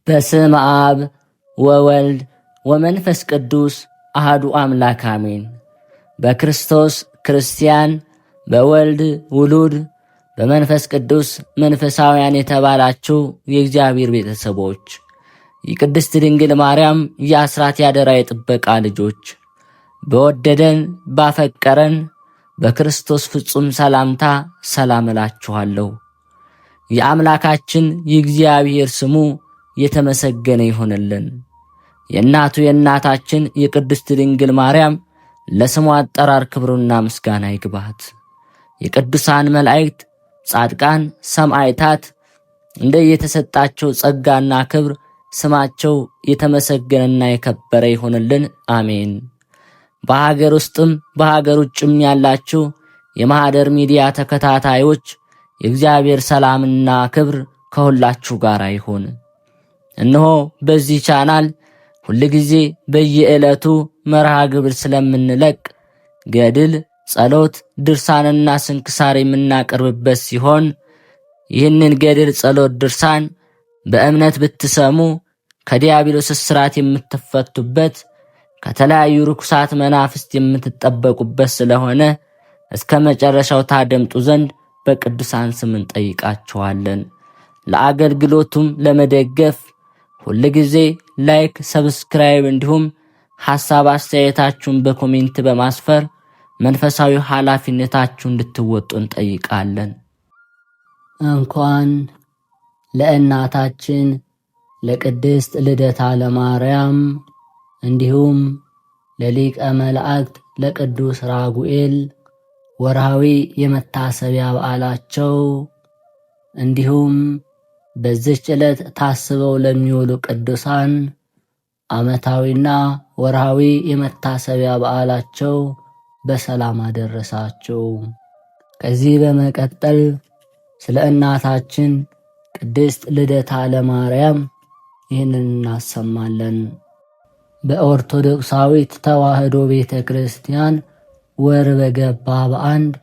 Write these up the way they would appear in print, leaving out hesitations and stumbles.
በስመ አብ ወወልድ ወመንፈስ ቅዱስ አሐዱ አምላክ አሜን። በክርስቶስ ክርስቲያን፣ በወልድ ውሉድ፣ በመንፈስ ቅዱስ መንፈሳውያን የተባላችሁ የእግዚአብሔር ቤተሰቦች፣ የቅድስት ድንግል ማርያም የአስራት ያደራ የጥበቃ ልጆች፣ በወደደን ባፈቀረን በክርስቶስ ፍጹም ሰላምታ ሰላም እላችኋለሁ። የአምላካችን የእግዚአብሔር ስሙ የተመሰገነ ይሆንልን። የእናቱ የእናታችን የቅድስት ድንግል ማርያም ለስሙ አጠራር ክብሩና ምስጋና ይግባት። የቅዱሳን መላእክት፣ ጻድቃን፣ ሰማዕታት እንደየተሰጣቸው ጸጋና ክብር ስማቸው የተመሰገነና የከበረ ይሆንልን። አሜን። በሀገር ውስጥም በሀገር ውጭም ያላችሁ የማኅደር ሚዲያ ተከታታዮች የእግዚአብሔር ሰላምና ክብር ከሁላችሁ ጋር ይሁን። እነሆ በዚህ ቻናል ሁልጊዜ በየዕለቱ መርሃ ግብር ስለምንለቅ ገድል፣ ጸሎት፣ ድርሳንና ስንክሳር የምናቀርብበት ሲሆን ይህንን ገድል፣ ጸሎት፣ ድርሳን በእምነት ብትሰሙ ከዲያብሎስ እስራት የምትፈቱበት ከተለያዩ ርኩሳት መናፍስት የምትጠበቁበት ስለሆነ እስከ መጨረሻው ታደምጡ ዘንድ በቅዱሳን ስም እንጠይቃችኋለን። ለአገልግሎቱም ለመደገፍ ሁልጊዜ ላይክ፣ ሰብስክራይብ እንዲሁም ሐሳብ አስተያየታችሁን በኮሜንት በማስፈር መንፈሳዊ ኃላፊነታችሁን እንድትወጡ እንጠይቃለን። እንኳን ለእናታችን ለቅድስት ልደታ ለማርያም እንዲሁም ለሊቀ መላእክት ለቅዱስ ራጉኤል ወርሃዊ የመታሰቢያ በዓላቸው እንዲሁም በዚህች ዕለት ታስበው ለሚውሉ ቅዱሳን ዓመታዊና ወርሃዊ የመታሰቢያ በዓላቸው በሰላም አደረሳችሁ። ከዚህ በመቀጠል ስለ እናታችን ቅድስት ልደታ ለማርያም ይህንን እናሰማለን። በኦርቶዶክሳዊት ተዋሕዶ ቤተ ክርስቲያን ወር በገባ በአንድ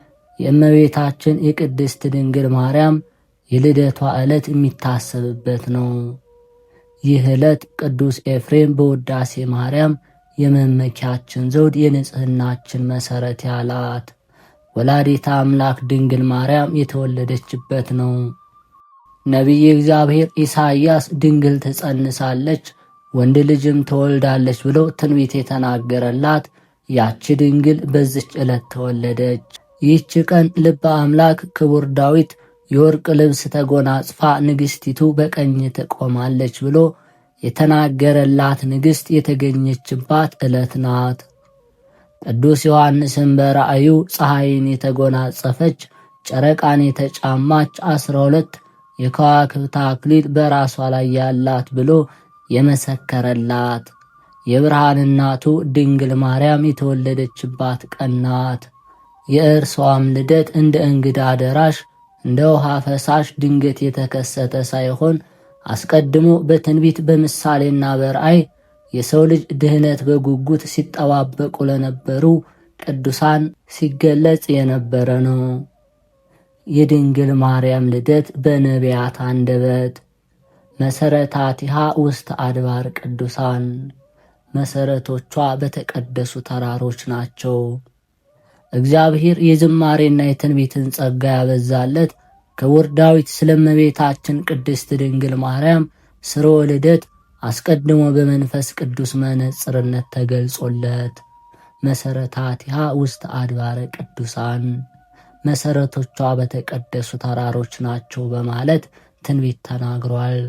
የእመቤታችን የቅድስት ድንግል ማርያም የልደቷ ዕለት የሚታሰብበት ነው። ይህ ዕለት ቅዱስ ኤፍሬም በውዳሴ ማርያም የመመኪያችን ዘውድ የንጽሕናችን መሠረት ያላት ወላዲተ አምላክ ድንግል ማርያም የተወለደችበት ነው። ነቢየ እግዚአብሔር ኢሳይያስ ድንግል ትጸንሳለች ወንድ ልጅም ትወልዳለች ብሎ ትንቢት የተናገረላት ያቺ ድንግል በዚች ዕለት ተወለደች። ይህች ቀን ልበ አምላክ ክቡር ዳዊት የወርቅ ልብስ ተጎናጽፋ ንግሥቲቱ በቀኝ ትቆማለች ብሎ የተናገረላት ንግሥት የተገኘችባት ዕለት ናት። ቅዱስ ዮሐንስም በራእዩ ፀሐይን የተጎናጸፈች ጨረቃን የተጫማች 12 የከዋክብት አክሊል በራሷ ላይ ያላት ብሎ የመሰከረላት የብርሃን እናቱ ድንግል ማርያም የተወለደችባት ቀን ናት። የእርሷም ልደት እንደ እንግዳ ደራሽ እንደ ውሃ ፈሳሽ ድንገት የተከሰተ ሳይሆን አስቀድሞ በትንቢት በምሳሌና በራእይ የሰው ልጅ ድህነት በጉጉት ሲጠባበቁ ለነበሩ ቅዱሳን ሲገለጽ የነበረ ነው። የድንግል ማርያም ልደት በነቢያት አንደበት መሰረታቲሃ ውስተ አድባር ቅዱሳን፣ መሰረቶቿ በተቀደሱ ተራሮች ናቸው። እግዚአብሔር የዝማሬና የትንቢትን ጸጋ ያበዛለት ክቡር ዳዊት ስለ እመቤታችን ቅድስት ድንግል ማርያም ስርወ ልደት አስቀድሞ በመንፈስ ቅዱስ መነጽርነት ተገልጾለት መሰረታቲሃ ውስተ አድባረ ቅዱሳን፣ መሰረቶቿ በተቀደሱ ተራሮች ናቸው በማለት ትንቢት ተናግሯል።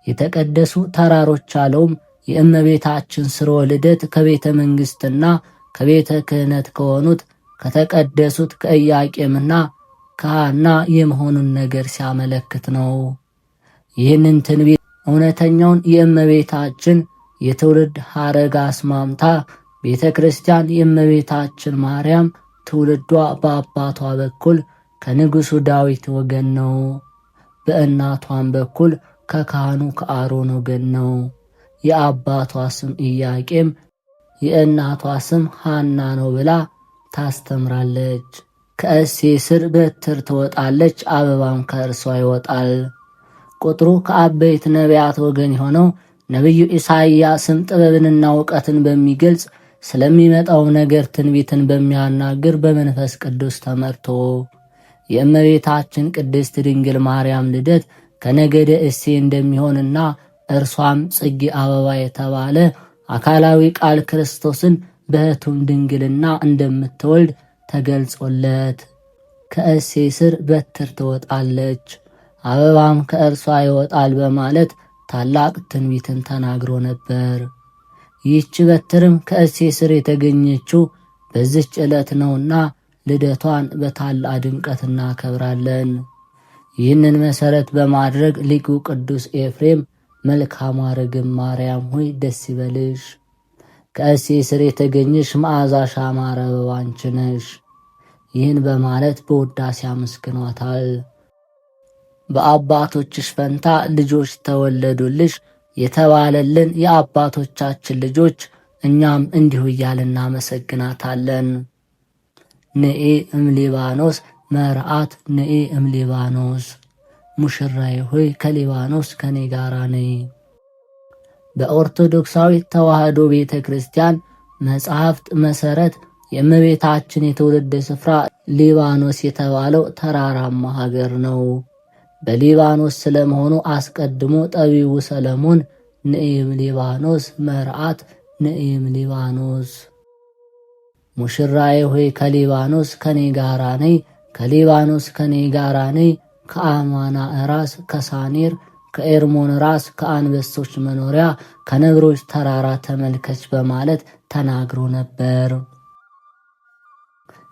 የተቀደሱ ተራሮች አለውም የእመቤታችን ስርወ ልደት ከቤተ መንግሥትና ከቤተ ክህነት ከሆኑት ከተቀደሱት ከኢያቄምና ከሐና የመሆኑን ነገር ሲያመለክት ነው። ይህንን ትንቢት እውነተኛውን የእመቤታችን የትውልድ ሐረግ አስማምታ ቤተ ክርስቲያን የእመቤታችን ማርያም ትውልዷ በአባቷ በኩል ከንጉሡ ዳዊት ወገን ነው፣ በእናቷም በኩል ከካህኑ ከአሮን ወገን ነው። የአባቷ ስም ኢያቄም የእናቷ ስም ሐና ነው ብላ ታስተምራለች። ከእሴ ስር በትር ትወጣለች፣ አበባም ከእርሷ ይወጣል። ቁጥሩ ከአበይት ነቢያት ወገን የሆነው ነቢዩ ኢሳይያስም ጥበብንና እውቀትን በሚገልጽ ስለሚመጣው ነገር ትንቢትን በሚያናግር በመንፈስ ቅዱስ ተመርቶ የእመቤታችን ቅድስት ድንግል ማርያም ልደት ከነገደ እሴይ እንደሚሆንና እርሷም ጽጌ አበባ የተባለ አካላዊ ቃል ክርስቶስን በሕቱም ድንግልና እንደምትወልድ ተገልጾለት ከእሴይ ስር በትር ትወጣለች፣ አበባም ከእርሷ ይወጣል በማለት ታላቅ ትንቢትን ተናግሮ ነበር። ይህች በትርም ከእሴይ ስር የተገኘችው በዚች ዕለት ነውና ልደቷን በታላቅ ድምቀት እናከብራለን። ይህንን መሠረት በማድረግ ሊቁ ቅዱስ ኤፍሬም መልካሟ ርግብ ማርያም ሆይ ደስ ይበልሽ፣ ከእሴይ ስር የተገኘሽ መዓዛሽ ያማረ አበባ አንቺ ነሽ። ይህን በማለት በውዳሴ አመስግኗታል። በአባቶችሽ ፈንታ ልጆች ተወለዱልሽ የተባለልን የአባቶቻችን ልጆች እኛም እንዲሁ እያልን እናመሰግናታለን። ንኤ እምሊባኖስ መርዓት ንኤ እምሊባኖስ፣ ሙሽራዬ ሆይ ከሊባኖስ ከኔ ጋራ ነይ። በኦርቶዶክሳዊት ተዋሕዶ ቤተ ክርስቲያን መጻሕፍት መሠረት የእመቤታችን የትውልድ ስፍራ ሊባኖስ የተባለው ተራራማ ሀገር ነው። በሊባኖስ ስለመሆኑ አስቀድሞ ጠቢቡ ሰለሞን ንኢም ሊባኖስ መርዓት ንኢም ሊባኖስ፣ ሙሽራዬ ሆይ ከሊባኖስ ከኔ ጋራ ነይ፣ ከሊባኖስ ከኔ ጋራ ነይ፣ ከአማና ራስ ከሳኔር ከኤርሞን ራስ ከአንበሶች መኖሪያ ከነብሮች ተራራ ተመልከች በማለት ተናግሮ ነበር።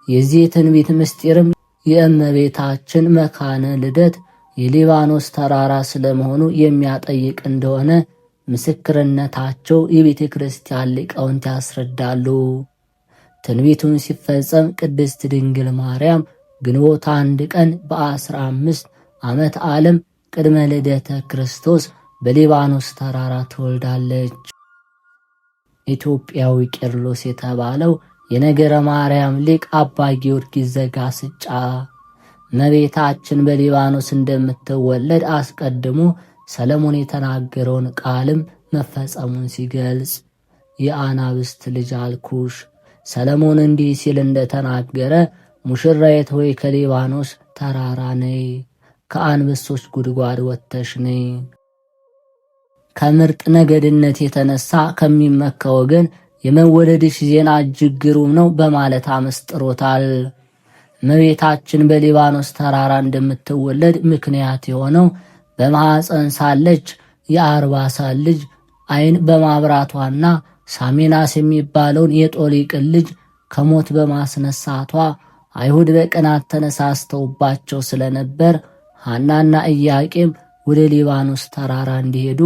የዚህ ትንቢት ምስጢርም የእመቤታችን መካነ ልደት የሊባኖስ ተራራ ስለመሆኑ የሚያጠይቅ እንደሆነ ምስክርነታቸው የቤተ ክርስቲያን ሊቃውንት ያስረዳሉ። ትንቢቱን ሲፈጸም ቅድስት ድንግል ማርያም ግንቦት 1 ቀን በ15 ዓመት ዓለም ቅድመ ልደተ ክርስቶስ በሊባኖስ ተራራ ትወልዳለች። ኢትዮጵያዊ ቄርሎስ የተባለው የነገረ ማርያም ሊቅ አባ ጊዮርጊስ ዘጋስጫ እመቤታችን በሊባኖስ እንደምትወለድ አስቀድሞ ሰለሞን የተናገረውን ቃልም መፈጸሙን ሲገልጽ የአናብስት ልጅ አልኩሽ፣ ሰለሞን እንዲህ ሲል እንደተናገረ ሙሽራዬት ሆይ ከሊባኖስ ተራራ ነይ፣ ከአንበሶች ጉድጓድ ወጥተሽ ነይ። ከምርጥ ነገድነት የተነሳ ከሚመካ ወገን የመወለድሽ ዜና እጅግ ግሩም ነው በማለት አመስጥሮታል። እመቤታችን በሊባኖስ ተራራ እንደምትወለድ ምክንያት የሆነው በማኅፀን ሳለች የ40 ልጅ ዓይን በማብራቷና ሳሚናስ የሚባለውን የጦሊቅን ልጅ ከሞት በማስነሳቷ አይሁድ በቅናት ተነሳስተውባቸው ስለነበር ሐናና ኢያቄም ወደ ሊባኖስ ተራራ እንዲሄዱ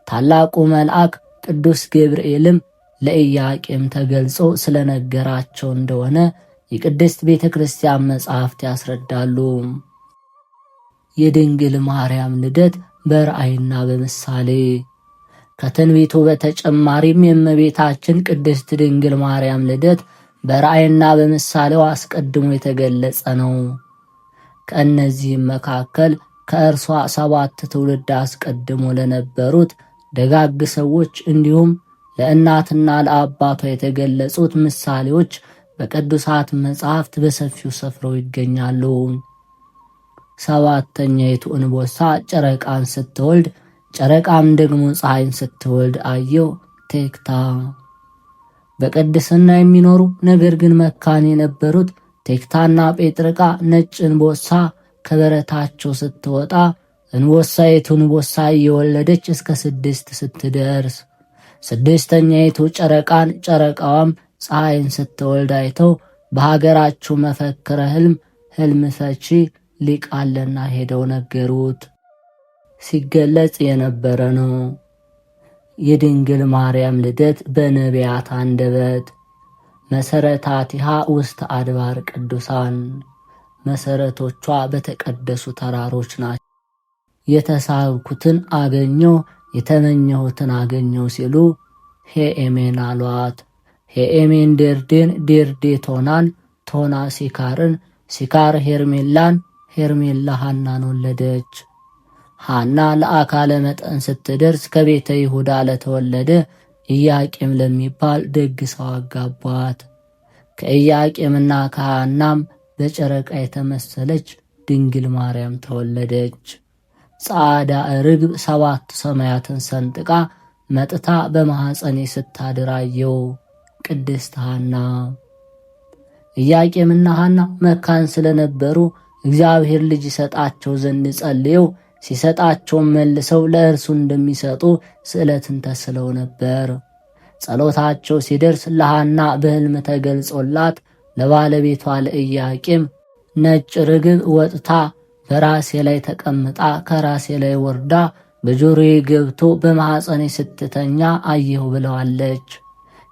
ታላቁ መልአክ ቅዱስ ገብርኤልም ለኢያቄም ተገልጾ ስለነገራቸው እንደሆነ የቅድስት ቤተ ክርስቲያን መጻሕፍት ያስረዳሉ። የድንግል ማርያም ልደት በራእይና በምሳሌ። ከትንቢቱ በተጨማሪም የእመቤታችን ቅድስት ድንግል ማርያም ልደት በራእይና በምሳሌው አስቀድሞ የተገለጸ ነው። ከእነዚህም መካከል ከእርሷ 7 ትውልድ አስቀድሞ ለነበሩት ደጋግ ሰዎች እንዲሁም ለእናትና ለአባቷ የተገለጹት ምሳሌዎች በቅዱሳት መጻሕፍት በሰፊው ሰፍረው ይገኛሉ። 7ተኛይቱ እንቦሳ ጨረቃን ስትወልድ፣ ጨረቃም ደግሞ ፀሐይን ስትወልድ አየው ቴክታ። በቅድስና የሚኖሩ ነገር ግን መካን የነበሩት ቴክታና ጴጥርቃ ነጭ እንቦሳ ከበረታቸው ስትወጣ እንቦሳይቱ እንቦሳ እየወለደች እስከ 6 ስትደርስ፣ 6ተኛይቱ ጨረቃን ጨረቃዋም ፀሐይን ስትወልድ አይተው በሀገራችሁ መፈክረ ሕልም ፈቺ ሊቅ አለና ሄደው ነገሩት። ሲገለጽ የነበረ ነው። የድንግል ማርያም ልደት በነቢያት አንደበት። መሰረታቲሃ ውስተ አድባር ቅዱሳን፣ መሰረቶቿ በተቀደሱ ተራሮች ናቸው። የተሳብኩትን አገኘው የተመኘሁትን አገኘው ሲሉ ሄኤሜን አሏት። ሄኤሜን ዴርዴን፣ ዴርዴ ቶናን፣ ቶና ሲካርን፣ ሲካር ሄርሜላን፣ ሄርሜላ ሐናን ወለደች። ሐና ለአካለ መጠን ስትደርስ ከቤተ ይሁዳ ለተወለደ ኢያቄም ለሚባል ደግ ሰው አጋቧት። ከኢያቄምና ከሐናም በጨረቃ የተመሰለች ድንግል ማርያም ተወለደች። ጻዕዳ ርግብ 7 ሰማያትን ሰንጥቃ መጥታ በማኅፀኔ ስታድር አየሁ። ቅድስት ሐና። ኢያቄምና ሐና መካን ስለነበሩ እግዚአብሔር ልጅ ይሰጣቸው ዘንድ ጸልየው ሲሰጣቸውም መልሰው ለእርሱ እንደሚሰጡ ስዕለትን ተስለው ነበር። ጸሎታቸው ሲደርስ ለሐና በሕልም ተገልጾላት ለባለቤቷ ለኢያቄም ነጭ ርግብ ወጥታ በራሴ ላይ ተቀምጣ ከራሴ ላይ ወርዳ በጆሮዬ ገብቶ በማኅፀኔ ስትተኛ አየሁ ብለዋለች።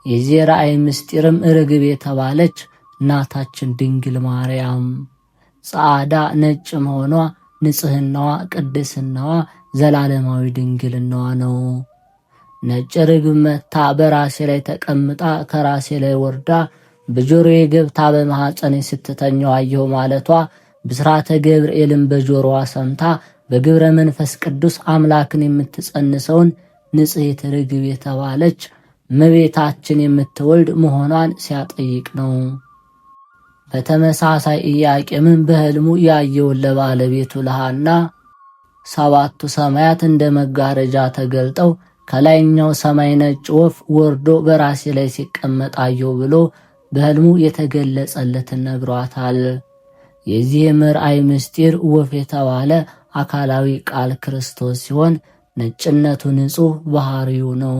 የዚህ ራእይ ምስጢርም ርግብ የተባለች እናታችን ድንግል ማርያም ጻዕዳ ነጭ መሆኗ ንጽሕናዋ፣ ቅድስናዋ፣ ዘላለማዊ ድንግልናዋ ነው። ነጭ ርግብ መታ በራሴ ላይ ተቀምጣ ከራሴ ላይ ወርዳ በጆሮዬ ገብታ በማኅፀኔ ስትተኛው አየሁ ማለቷ ብስራተ ገብርኤልን በጆሮዋ ሰምታ በግብረ መንፈስ ቅዱስ አምላክን የምትጸንሰውን ንጽሕት ርግብ የተባለች እመቤታችን የምትወልድ መሆኗን ሲያጠይቅ ነው። በተመሳሳይ ኢያቄምን በሕልሙ ያየውን ለባለቤቱ ለሐና 7ቱ ሰማያት እንደ መጋረጃ ተገልጠው ከላይኛው ሰማይ ነጭ ወፍ ወርዶ በራሴ ላይ ሲቀመጥ አየሁ ብሎ በሕልሙ የተገለጸለትን ነግሯታል። የዚህ ራእይ ምስጢር ወፍ የተባለ አካላዊ ቃል ክርስቶስ ሲሆን ነጭነቱ ንጹሕ ባህሪው ነው።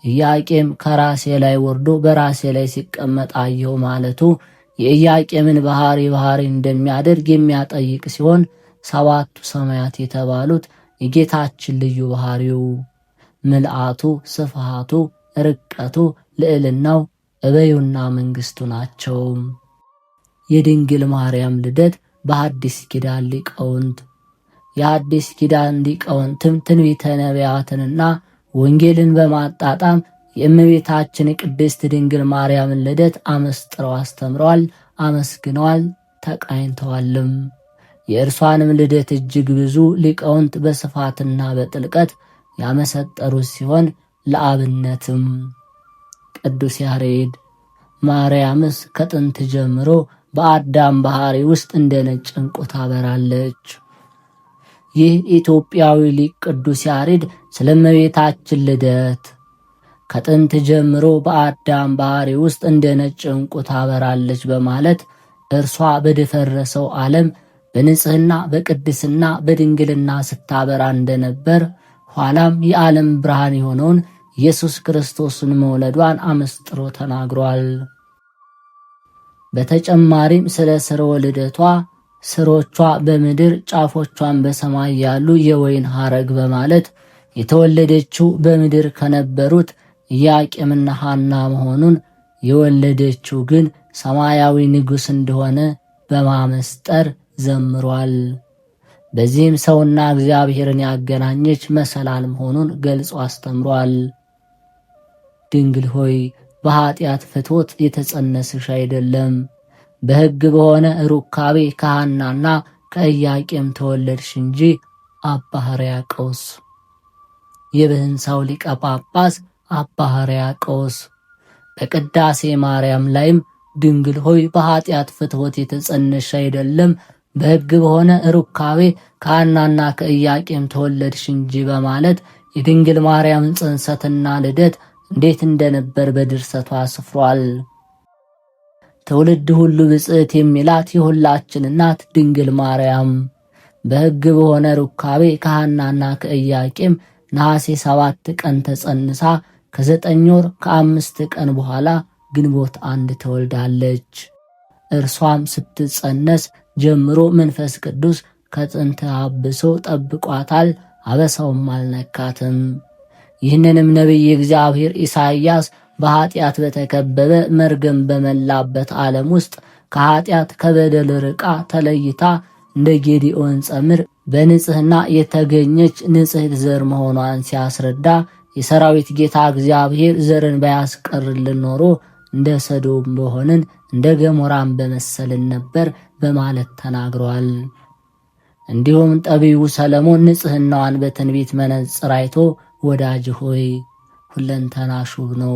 ኢያቄም ከራሴ ላይ ወርዶ በራሴ ላይ ሲቀመጥ አየሁ ማለቱ የኢያቄምን ባህሪ እንደሚያደርግ የሚያጠይቅ ሲሆን 7ቱ ሰማያት የተባሉት የጌታችን ልዩ ባህሪው ምልአቱ፣ ስፍሃቱ፣ ርቀቱ፣ ልዕልናው፣ እበዩና መንግስቱ ናቸው። የድንግል ማርያም ልደት በሐዲስ ኪዳን ሊቃውንት የሐዲስ ኪዳን ሊቃውንትም ትንቢተ ነቢያትንና ወንጌልን በማጣጣም የእመቤታችን ቅድስት ድንግል ማርያምን ልደት አመስጥረው አስተምረዋል፣ አመስግነዋል፣ ተቃኝተዋልም። የእርሷንም ልደት እጅግ ብዙ ሊቃውንት በስፋትና በጥልቀት ያመሰጠሩት ሲሆን ለአብነትም ቅዱስ ያሬድ ማርያምስ ከጥንት ጀምሮ በአዳም ባህሪ ውስጥ እንደ ነጭ ዕንቁ ታበራለች። ይህ ኢትዮጵያዊ ሊቅ ቅዱስ ያሬድ ስለ እመቤታችን ልደት ከጥንት ጀምሮ በአዳም ባህሪ ውስጥ እንደ ነጭ ዕንቁ ታበራለች በማለት እርሷ በደፈረሰው ዓለም በንጽሕና በቅድስና በድንግልና ስታበራ እንደነበር ኋላም የዓለም ብርሃን የሆነውን ኢየሱስ ክርስቶስን መውለዷን አመስጥሮ ተናግሯል። በተጨማሪም ስለ ስርወ ልደቷ ስሮቿ በምድር ጫፎቿን በሰማይ ያሉ የወይን ሐረግ በማለት የተወለደችው በምድር ከነበሩት ኢያቄምና ሐና መሆኑን የወለደችው ግን ሰማያዊ ንጉሥ እንደሆነ በማመስጠር ዘምሯል። በዚህም ሰውና እግዚአብሔርን ያገናኘች መሰላል መሆኑን ገልጾ አስተምሯል። ድንግል ሆይ በኃጢአት ፍትወት የተጸነስሽ አይደለም፣ በሕግ በሆነ ሩካቤ ከሐናና ከኢያቄም ተወለድሽ እንጂ አባ ሕርያቆስ። የብህንሳው ሊቀ ጳጳስ አባ ሕርያቆስ በቅዳሴ ማርያም ላይም ድንግል ሆይ በኃጢአት ፍትወት የተጸነስሽ አይደለም፣ በሕግ በሆነ ሩካቤ ከሐናና ከኢያቄም ተወለድሽ እንጂ በማለት የድንግል ማርያምን ጽንሰትና ልደት እንዴት እንደነበር በድርሰቷ አስፍሯል። ትውልድ ሁሉ ብጽዕት የሚላት የሁላችን እናት ድንግል ማርያም በሕግ በሆነ ሩካቤ ከሐናና ከኢያቄም ነሐሴ 7 ቀን ተጸንሳ ከ9 ወር ከ5 ቀን በኋላ ግንቦት 1 ተወልዳለች። እርሷም ስትጸነስ ጀምሮ መንፈስ ቅዱስ ከጥንት አብሶ ጠብቋታል፣ አበሳውም አልነካትም። ይህንንም ነቢይ እግዚአብሔር ኢሳይያስ በኃጢአት በተከበበ መርገም በመላበት ዓለም ውስጥ ከኃጢአት ከበደል ርቃ ተለይታ እንደ ጌዲኦን ጸምር በንጽሕና የተገኘች ንጽሕት ዘር መሆኗን ሲያስረዳ የሰራዊት ጌታ እግዚአብሔር ዘርን ባያስቀርልን ኖሮ እንደ ሰዶም በሆንን እንደ ገሞራም በመሰልን ነበር በማለት ተናግሯል። እንዲሁም ጠቢቡ ሰለሞን ንጽሕናዋን በትንቢት መነጽር አይቶ ወዳጅ ሆይ ሁለንተናሽ ውብ ነው፣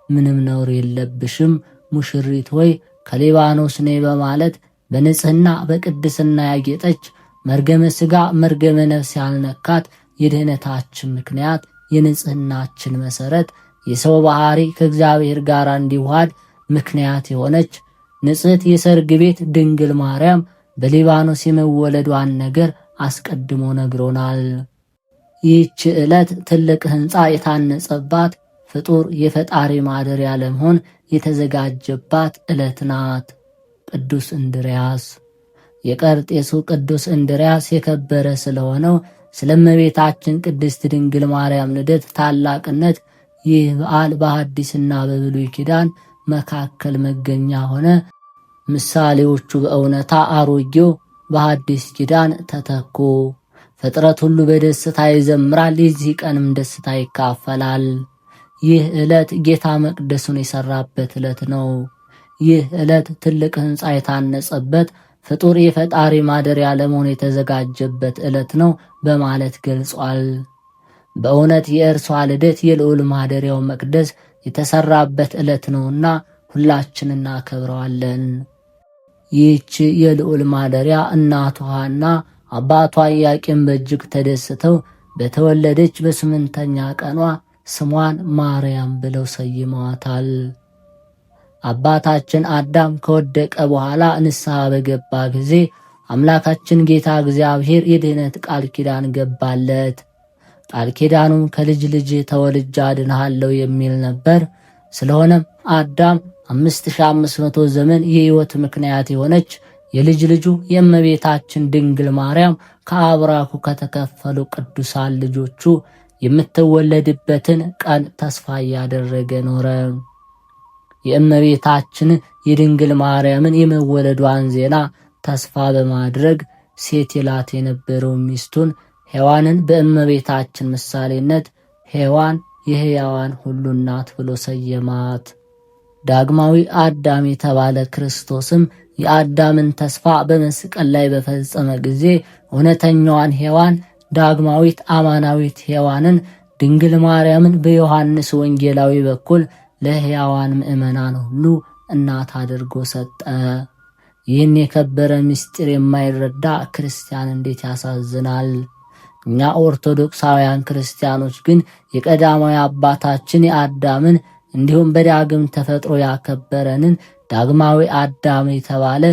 ምንም ነውር የለብሽም፣ ሙሽሪት ሆይ ከሊባኖስ ነይ በማለት በንጽሕና በቅድስና ያጌጠች መርገመ ሥጋ መርገመ ነፍስ ያልነካት የድኅነታችን ምክንያት የንጽሕናችን መሠረት የሰው ባሕሪ ከእግዚአብሔር ጋር እንዲዋሃድ ምክንያት የሆነች ንጽሕት የሰርግ ቤት ድንግል ማርያም በሊባኖስ የመወለዷን ነገር አስቀድሞ ነግሮናል። ይህች ዕለት ትልቅ ሕንፃ የታነጸባት ፍጡር የፈጣሪ ማደሪያ ለመሆን የተዘጋጀባት ዕለት ናት። ቅዱስ እንድርያስ የቀርጤሱ ቅዱስ እንድርያስ የከበረ ስለሆነው ስለ እመቤታችን ቅድስት ድንግል ማርያም ልደት ታላቅነት ይህ በዓል በሐዲስና በብሉይ ኪዳን መካከል መገኛ ሆነ። ምሳሌዎቹ በእውነታ አሮጌው በሐዲስ ኪዳን ተተኩ። ፍጥረት ሁሉ በደስታ ይዘምራል፣ የዚህ ቀንም ደስታ ይካፈላል። ይህ ዕለት ጌታ መቅደሱን የሠራበት ዕለት ነው። ይህ ዕለት ትልቅ ሕንፃ የታነጸበት ፍጡር የፈጣሪ ማደሪያ ለመሆን የተዘጋጀበት ዕለት ነው በማለት ገልጿል። በእውነት የእርሷ ልደት የልዑል ማደሪያው መቅደስ የተሠራበት ዕለት ነውና ሁላችን እናከብረዋለን። ይህች የልዑል ማደሪያ እናቷ ሐና አባቷ ኢያቄም በእጅግ ተደስተው በተወለደች በ8ኛ ቀኗ ስሟን ማርያም ብለው ሰይመዋታል። አባታችን አዳም ከወደቀ በኋላ ንስሐ በገባ ጊዜ አምላካችን ጌታ እግዚአብሔር የድኅነት ቃል ኪዳን ገባለት። ቃል ኪዳኑም ከልጅ ልጅ ተወልጄ አድንሃለሁ የሚል ነበር። ስለሆነም አዳም 5500 ዘመን የሕይወት ምክንያት የሆነች የልጅ ልጁ የእመቤታችን ድንግል ማርያም ከአብራኩ ከተከፈሉ ቅዱሳን ልጆቹ የምትወለድበትን ቀን ተስፋ እያደረገ ኖረ። የእመቤታችን የድንግል ማርያምን የመወለዷን ዜና ተስፋ በማድረግ ሴት ይላት የነበረው ሚስቱን ሔዋንን በእመቤታችን ምሳሌነት ሔዋን የሕያዋን ሁሉ እናት ብሎ ሰየማት። ዳግማዊ አዳም የተባለ ክርስቶስም የአዳምን ተስፋ በመስቀል ላይ በፈጸመ ጊዜ እውነተኛዋን ሔዋን ዳግማዊት አማናዊት ሔዋንን ድንግል ማርያምን በዮሐንስ ወንጌላዊ በኩል ለሕያዋን ምእመናን ሁሉ እናት አድርጎ ሰጠ። ይህን የከበረ ምስጢር የማይረዳ ክርስቲያን እንዴት ያሳዝናል! እኛ ኦርቶዶክሳውያን ክርስቲያኖች ግን የቀዳማዊ አባታችን የአዳምን እንዲሁም በዳግም ተፈጥሮ ያከበረንን ዳግማዊ አዳም የተባለ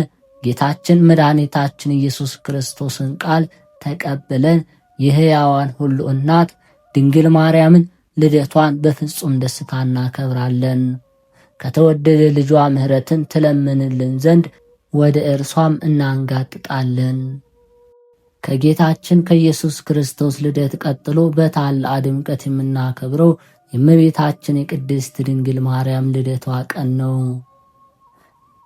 ጌታችን መድኃኒታችን ኢየሱስ ክርስቶስን ቃል ተቀብለን የሕያዋን ሁሉ እናት ድንግል ማርያምን ልደቷን በፍጹም ደስታ እናከብራለን። ከተወደደ ልጇ ምሕረትን ትለምንልን ዘንድ ወደ እርሷም እናንጋጥጣለን። ከጌታችን ከኢየሱስ ክርስቶስ ልደት ቀጥሎ በታላቅ ድምቀት የምናከብረው የእመቤታችን የቅድስት ድንግል ማርያም ልደቷ ቀን ነው።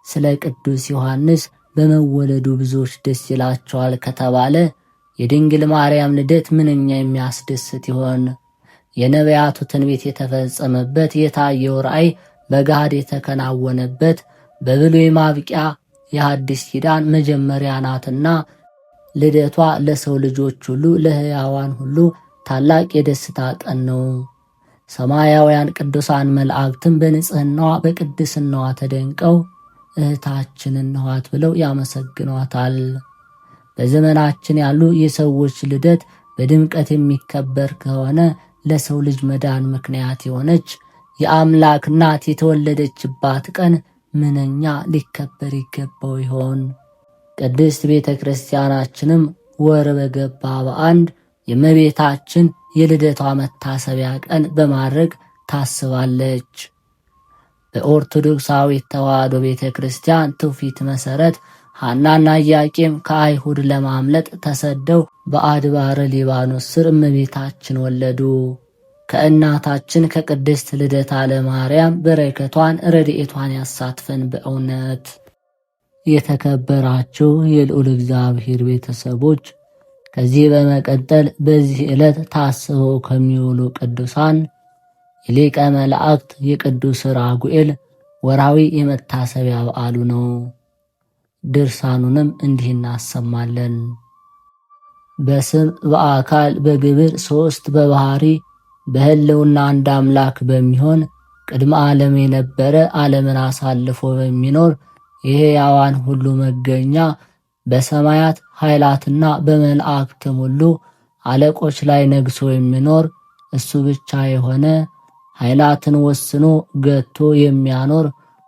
ስለ ቅዱስ ዮሐንስ በመወለዱ ብዙዎች ደስ ይላቸዋል ከተባለ የድንግል ማርያም ልደት ምንኛ የሚያስደስት ይሆን? የነቢያቱ ትንቢት የተፈጸመበት፣ የታየው ራእይ በገሃድ የተከናወነበት፣ በብሉይ ማብቂያ የሐዲስ ኪዳን መጀመሪያ ናትና ልደቷ ለሰው ልጆች ሁሉ ለሕያዋን ሁሉ ታላቅ የደስታ ቀን ነው። ሰማያውያን ቅዱሳን መላእክትም በንጽሕናዋ በቅድስናዋ ተደንቀው እህታችን እንኋት ብለው ያመሰግኗታል። በዘመናችን ያሉ የሰዎች ልደት በድምቀት የሚከበር ከሆነ ለሰው ልጅ መዳን ምክንያት የሆነች የአምላክ እናት የተወለደችባት ቀን ምንኛ ሊከበር ይገባው ይሆን? ቅድስት ቤተ ክርስቲያናችንም ወር በገባ በአንድ የእመቤታችን የልደቷ መታሰቢያ ቀን በማድረግ ታስባለች። በኦርቶዶክሳዊት ተዋሕዶ ቤተ ክርስቲያን ትውፊት መሠረት ሐናና ኢያቄም ከአይሁድ ለማምለጥ ተሰደው በአድባረ ሊባኖስ ስር እመቤታችን ወለዱ። ከእናታችን ከቅድስት ልደታ ለማርያም በረከቷን ረድኤቷን ያሳትፈን በእውነት። የተከበራችሁ የልዑል እግዚአብሔር ቤተሰቦች፣ ከዚህ በመቀጠል በዚህ ዕለት ታስበው ከሚውሉ ቅዱሳን የሊቀ መላእክት የቅዱስ ራጉኤል ወርሃዊ የመታሰቢያ በዓሉ ነው። ድርሳኑንም እንዲህ እናሰማለን። በስም በአካል በግብር ሦስት በባህሪ በሕልውና አንድ አምላክ በሚሆን ቅድመ ዓለም የነበረ ዓለምን አሳልፎ በሚኖር የሕያዋን ሁሉ መገኛ በሰማያት ኃይላትና በመላእክትም ሁሉ አለቆች ላይ ነግሶ የሚኖር እሱ ብቻ የሆነ ኃይላትን ወስኖ ገቶ የሚያኖር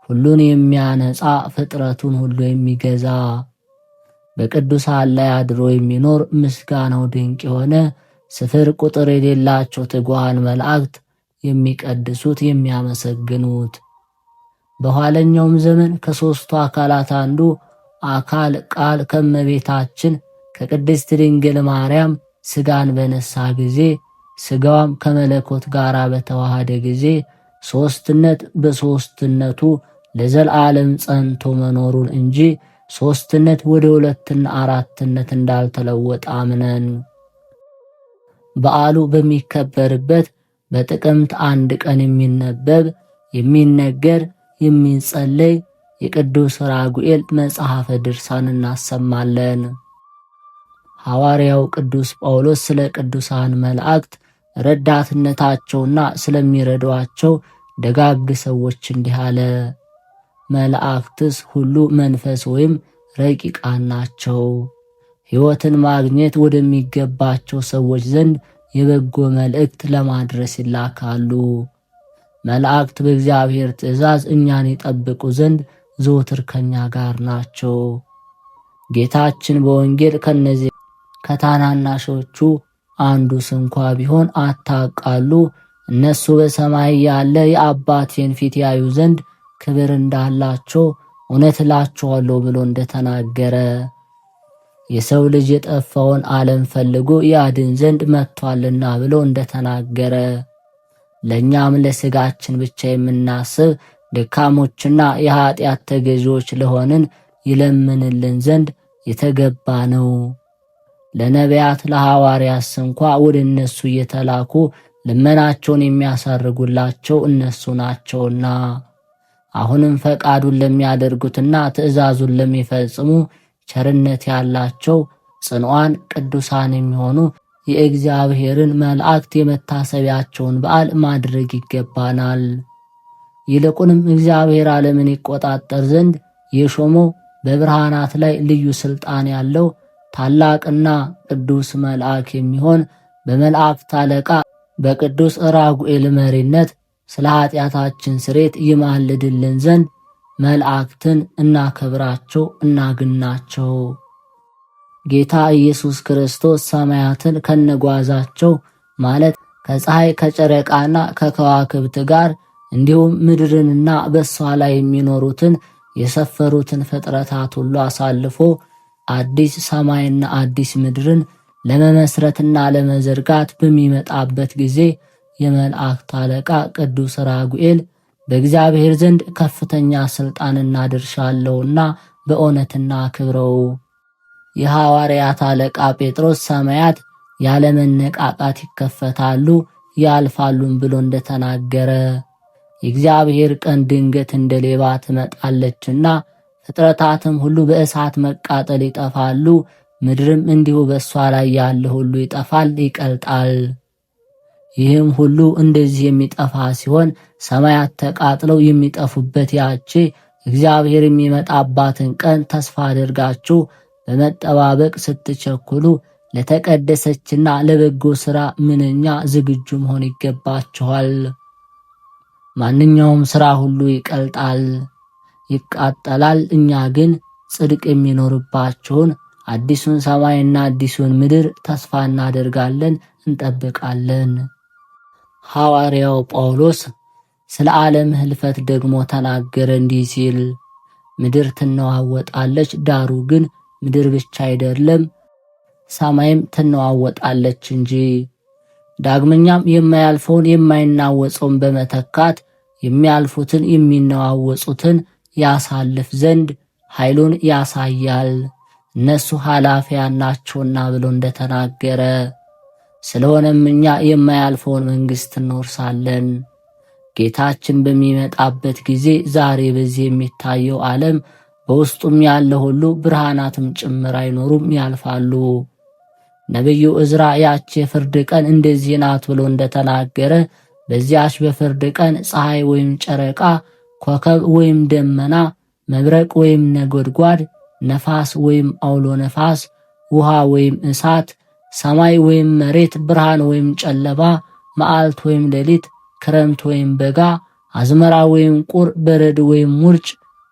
ሁሉን የሚያነጻ ፍጥረቱን ሁሉ የሚገዛ በቅዱሳን ላይ አድሮ የሚኖር ምስጋናው ድንቅ የሆነ ስፍር ቁጥር የሌላቸው ትጉሃን መላእክት የሚቀድሱት የሚያመሰግኑት በኋለኛውም ዘመን ከሦስቱ አካላት አንዱ አካል ቃል ከመቤታችን ከቅድስት ድንግል ማርያም ሥጋን በነሳ ጊዜ ሥጋዋም ከመለኮት ጋር በተዋሃደ ጊዜ ሦስትነት በሦስትነቱ ለዘላለም ጸንቶ መኖሩን እንጂ ሦስትነት ወደ ሁለትና አራትነት እንዳልተለወጠ አምነን በዓሉ በሚከበርበት በጥቅምት 1 ቀን የሚነበብ የሚነገር የሚጸለይ የቅዱስ ራጉኤል መጽሐፈ ድርሳን እናሰማለን። ሐዋርያው ቅዱስ ጳውሎስ ስለ ቅዱሳን መላእክት ረዳትነታቸውና ስለሚረዷቸው ደጋግ ሰዎች እንዲህ አለ። መላእክትስ ሁሉ መንፈስ ወይም ረቂቃን ናቸው። ሕይወትን ማግኘት ወደሚገባቸው ሰዎች ዘንድ የበጎ መልእክት ለማድረስ ይላካሉ። መላእክት በእግዚአብሔር ትእዛዝ እኛን ይጠብቁ ዘንድ ዘወትር ከኛ ጋር ናቸው። ጌታችን በወንጌል ከነዚህ ከታናናሾቹ አንዱ ስንኳ ቢሆን አታቃሉ፣ እነሱ በሰማይ ያለ የአባቴን ፊት ያዩ ዘንድ ክብር እንዳላቸው እውነት እላችኋለሁ ብሎ እንደተናገረ የሰው ልጅ የጠፋውን ዓለም ፈልጎ ያድን ዘንድ መጥቷልና ብሎ እንደተናገረ ለእኛም ለሥጋችን ብቻ የምናስብ ደካሞችና የኀጢአት ተገዢዎች ለሆንን ይለምንልን ዘንድ የተገባ ነው። ለነቢያት ለሐዋርያት እንኳ ወደ እነሱ እየተላኩ ልመናቸውን የሚያሳርጉላቸው እነሱ ናቸውና አሁንም ፈቃዱን ለሚያደርጉትና ትእዛዙን ለሚፈጽሙ ቸርነት ያላቸው ጽኑዓን ቅዱሳን የሚሆኑ የእግዚአብሔርን መላእክት የመታሰቢያቸውን በዓል ማድረግ ይገባናል። ይልቁንም እግዚአብሔር ዓለምን ይቆጣጠር ዘንድ የሾመው በብርሃናት ላይ ልዩ ሥልጣን ያለው ታላቅና ቅዱስ መልአክ የሚሆን በመላእክት አለቃ በቅዱስ ራጉኤል መሪነት ስለ ኃጢአታችን ስሬት ይማልድልን ዘንድ መላእክትን እናከብራቸው እናግናቸው። ጌታ ኢየሱስ ክርስቶስ ሰማያትን ከነጓዛቸው ማለት ከፀሐይ ከጨረቃና ከከዋክብት ጋር እንዲሁም ምድርንና በሷ ላይ የሚኖሩትን የሰፈሩትን ፍጥረታት ሁሉ አሳልፎ አዲስ ሰማይና አዲስ ምድርን ለመመስረትና ለመዘርጋት በሚመጣበት ጊዜ የመላእክት አለቃ ቅዱስ ራጉኤል በእግዚአብሔር ዘንድ ከፍተኛ ሥልጣንና ድርሻ አለውና በእውነትና ክብረው። የሐዋርያት አለቃ ጴጥሮስ ሰማያት ያለመነቃቃት ይከፈታሉ ያልፋሉም ብሎ እንደተናገረ የእግዚአብሔር ቀን ድንገት እንደ ሌባ ትመጣለችና ፍጥረታትም ሁሉ በእሳት መቃጠል ይጠፋሉ፣ ምድርም እንዲሁ በእሷ ላይ ያለ ሁሉ ይጠፋል ይቀልጣል። ይህም ሁሉ እንደዚህ የሚጠፋ ሲሆን ሰማያት ተቃጥለው የሚጠፉበት ያቺ እግዚአብሔር የሚመጣባትን ቀን ተስፋ አድርጋችሁ በመጠባበቅ ስትቸኩሉ ለተቀደሰችና ለበጎ ሥራ ምንኛ ዝግጁ መሆን ይገባችኋል። ማንኛውም ሥራ ሁሉ ይቀልጣል፣ ይቃጠላል። እኛ ግን ጽድቅ የሚኖርባቸውን አዲሱን ሰማይና አዲሱን ምድር ተስፋ እናደርጋለን፣ እንጠብቃለን። ሐዋርያው ጳውሎስ ስለ ዓለም ሕልፈት ደግሞ ተናገረ እንዲህ ሲል፣ ምድር ትነዋወጣለች፣ ዳሩ ግን ምድር ብቻ አይደለም ሰማይም ትነዋወጣለች እንጂ። ዳግመኛም የማያልፈውን የማይናወጸውን በመተካት የሚያልፉትን የሚነዋወጹትን ያሳልፍ ዘንድ ኃይሉን ያሳያል፣ እነሱ ኃላፊያን ናቸውና ብሎ እንደተናገረ ስለሆነም እኛ የማያልፈውን መንግሥት እንወርሳለን። ጌታችን በሚመጣበት ጊዜ ዛሬ በዚህ የሚታየው ዓለም በውስጡም ያለ ሁሉ ብርሃናትም ጭምር አይኖሩም፣ ያልፋሉ። ነቢዩ ዕዝራ ያች የፍርድ ቀን እንደዚህ ናት ብሎ እንደተናገረ በዚያች በፍርድ ቀን ፀሐይ ወይም ጨረቃ፣ ኮከብ ወይም ደመና፣ መብረቅ ወይም ነጎድጓድ፣ ነፋስ ወይም አውሎ ነፋስ፣ ውሃ ወይም እሳት፣ ሰማይ ወይም መሬት፣ ብርሃን ወይም ጨለማ፣ መዓልት ወይም ሌሊት፣ ክረምት ወይም በጋ፣ አዝመራ ወይም ቁር፣ በረድ ወይም ውርጭ፣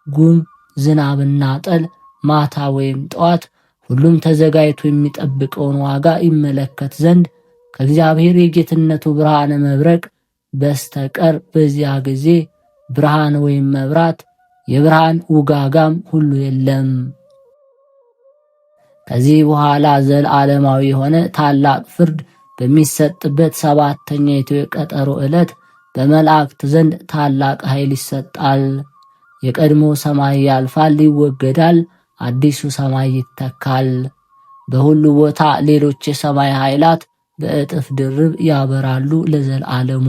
ጉም፣ ዝናብና ጠል፣ ማታ ወይም ጠዋት፣ ሁሉም ተዘጋጅቶ የሚጠብቀውን ዋጋ ይመለከት ዘንድ ከእግዚአብሔር የጌትነቱ ብርሃነ መብረቅ በስተቀር በዚያ ጊዜ ብርሃን ወይም መብራት፣ የብርሃን ውጋጋም ሁሉ የለም። ከዚህ በኋላ ዘለዓለማዊ የሆነ ታላቅ ፍርድ በሚሰጥበት ሰባተኛይቱ የቀጠሮ ዕለት በመላእክት ዘንድ ታላቅ ኃይል ይሰጣል። የቀድሞ ሰማይ ያልፋል፣ ይወገዳል፣ አዲሱ ሰማይ ይተካል። በሁሉ ቦታ ሌሎች የሰማይ ኃይላት በእጥፍ ድርብ ያበራሉ ለዘላለሙ።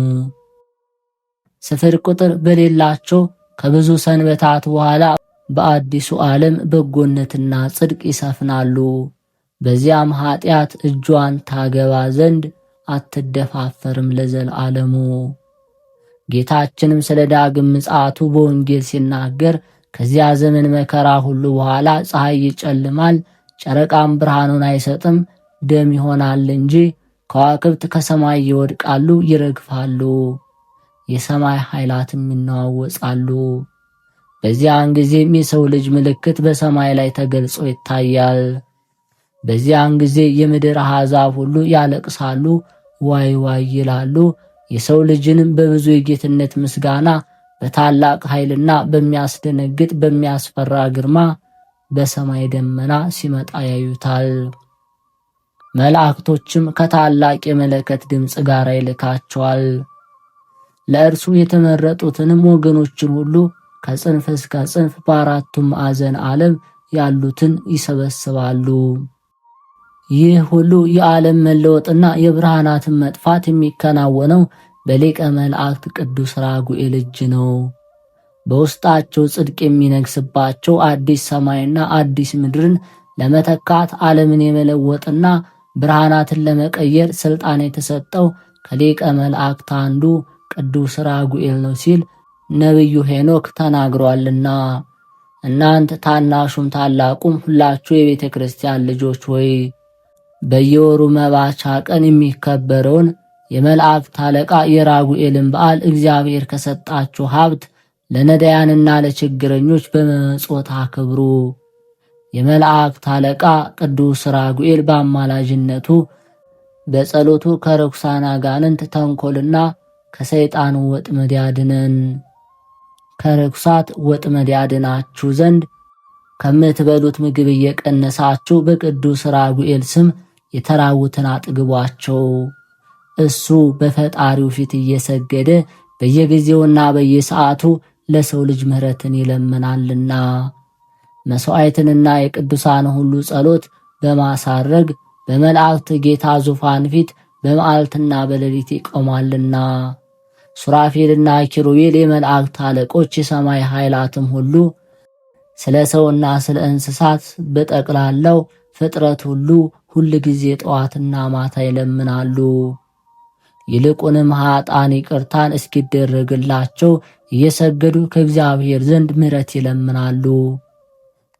ስፍር ቁጥር በሌላቸው ከብዙ ሰንበታት በኋላ በአዲሱ ዓለም በጎነትና ጽድቅ ይሰፍናሉ። በዚያም ኃጢአት እጇን ታገባ ዘንድ አትደፋፈርም ለዘላለሙ። ጌታችንም ስለ ዳግም ምጽአቱ በወንጌል ሲናገር ከዚያ ዘመን መከራ ሁሉ በኋላ ፀሐይ ይጨልማል፣ ጨረቃም ብርሃኑን አይሰጥም፣ ደም ይሆናል እንጂ ከዋክብት ከሰማይ ይወድቃሉ፣ ይረግፋሉ፣ የሰማይ ኃይላትም ይነዋወጻሉ። በዚያን ጊዜም የሰው ልጅ ምልክት በሰማይ ላይ ተገልጾ ይታያል። በዚያን ጊዜ የምድር አሕዛብ ሁሉ ያለቅሳሉ፣ ዋይ ዋይ ይላሉ። የሰው ልጅንም በብዙ የጌትነት ምስጋና በታላቅ ኃይልና በሚያስደነግጥ በሚያስፈራ ግርማ በሰማይ ደመና ሲመጣ ያዩታል። መላእክቶችም ከታላቅ የመለከት ድምፅ ጋር ይልካቸዋል። ለእርሱ የተመረጡትንም ወገኖችን ሁሉ ከጽንፍ እስከ ጽንፍ በአራቱም ማዕዘን ዓለም ያሉትን ይሰበስባሉ። ይህ ሁሉ የዓለም መለወጥና የብርሃናትን መጥፋት የሚከናወነው በሊቀ መላእክት ቅዱስ ራጉኤል እጅ ነው። በውስጣቸው ጽድቅ የሚነግስባቸው አዲስ ሰማይና አዲስ ምድርን ለመተካት ዓለምን የመለወጥና ብርሃናትን ለመቀየር ሥልጣን የተሰጠው ከሊቀ መላእክት አንዱ ቅዱስ ራጉኤል ነው ሲል ነቢዩ ሄኖክ ተናግሯልና። እናንተ ታናሹም ታላቁም ሁላችሁ የቤተ ክርስቲያን ልጆች ሆይ በየወሩ መባቻ ቀን የሚከበረውን የመላእክት አለቃ የራጉኤልን በዓል እግዚአብሔር ከሰጣችሁ ሀብት ለነዳያንና ለችግረኞች በመመጽወት አክብሩ። የመላእክት አለቃ ቅዱስ ራጉኤል በአማላጅነቱ በጸሎቱ ከርኩሳን አጋንንት ተንኮልና ከሰይጣን ወጥመድ ያድነን። ከርኩሳት ወጥመድ ያድናችሁ ዘንድ ከምትበሉት ምግብ እየቀነሳችሁ በቅዱስ ራጉኤል ስም የተራቡትን አጥግቧቸው። እሱ በፈጣሪው ፊት እየሰገደ በየጊዜውና በየሰዓቱ ለሰው ልጅ ምሕረትን ይለምናልና መሥዋዕትንና የቅዱሳን ሁሉ ጸሎት በማሳረግ በመላእክት ጌታ ዙፋን ፊት በመዓልትና በሌሊት ይቆማልና። ሱራፌልና ኪሩቤል የመላእክት አለቆች የሰማይ ኃይላትም ሁሉ ስለ ሰውና ስለ እንስሳት በጠቅላላው ፍጥረት ሁሉ ጊዜ ጠዋትና ማታ ይለምናሉ። ይልቁንም ኃጥአን ይቅርታን እስኪደረግላቸው እየሰገዱ ከእግዚአብሔር ዘንድ ምሕረት ይለምናሉ።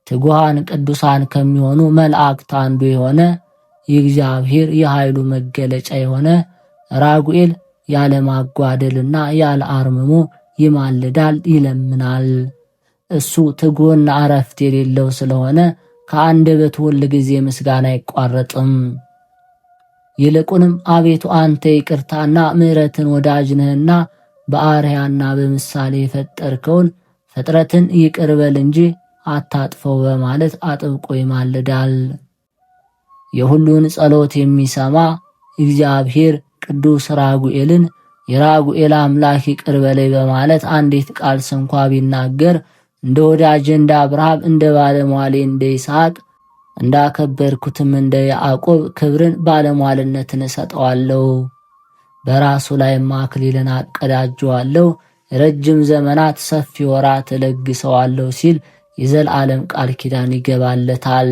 ትጉሃን ቅዱሳን ከሚሆኑ መላእክት አንዱ የሆነ የእግዚአብሔር የኃይሉ መገለጫ የሆነ ራጉኤል ያለ ማጓደልና ያለ አርምሞ ይማልዳል፣ ይለምናል። እሱ ትጉህና ዕረፍት የሌለው ስለሆነ ከአንደበቱ ሁል ጊዜ ምስጋና አይቋረጥም። ይልቁንም አቤቱ አንተ ይቅርታና ምሕረትን ወዳጅ ነህና በአርአያና በምሳሌ የፈጠርከውን ፍጥረትን ይቅር በል እንጂ አታጥፈው በማለት አጥብቆ ይማልዳል። የሁሉን ጸሎት የሚሰማ እግዚአብሔር ቅዱስ ራጉኤልን የራጉኤል አምላክ ይቅር በለኝ በማለት አንዲት ቃል ስንኳ ቢናገር እንደ ወዳጄ እንደ አብርሃም እንደ ባለሟሌ እንደ ይስሐቅ እንዳከበርኩትም እንደ ያዕቆብ ክብርን ባለሟልነትን እሰጠዋለሁ። በራሱ ላይም አክሊልን አቀዳጀዋለሁ፣ ረጅም ዘመናት ሰፊ ወራት እለግሰዋለሁ ሲል የዘላለም ቃል ኪዳን ይገባለታል።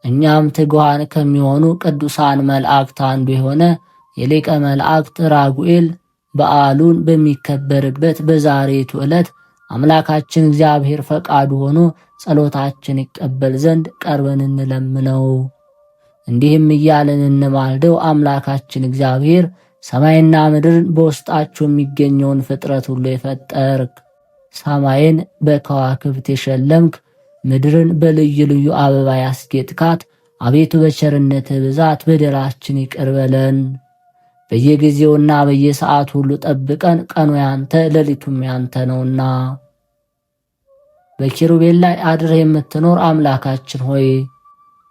እኛም ትጉሃን ከሚሆኑ ቅዱሳን መላእክት አንዱ የሆነ የሊቀ መላእክት ራጉኤል በዓሉን በሚከበርበት በዛሬቱ ዕለት አምላካችን እግዚአብሔር ፈቃዱ ሆኖ ጸሎታችን ይቀበል ዘንድ ቀርበን እንለምነው። እንዲህም እያለን እንማልደው። አምላካችን እግዚአብሔር ሰማይና ምድርን በውስጣቸው የሚገኘውን ፍጥረት ሁሉ የፈጠርክ፣ ሰማይን በከዋክብት የሸለምክ፣ ምድርን በልዩ ልዩ አበባ ያስጌጥካት፣ አቤቱ በቸርነትህ ብዛት በደላችን ይቅር በለን። በየጊዜውና በየሰዓቱ ሁሉ ጠብቀን። ቀኑ ያንተ ሌሊቱም ያንተ ነውና። በኪሩቤል ላይ አድረህ የምትኖር አምላካችን ሆይ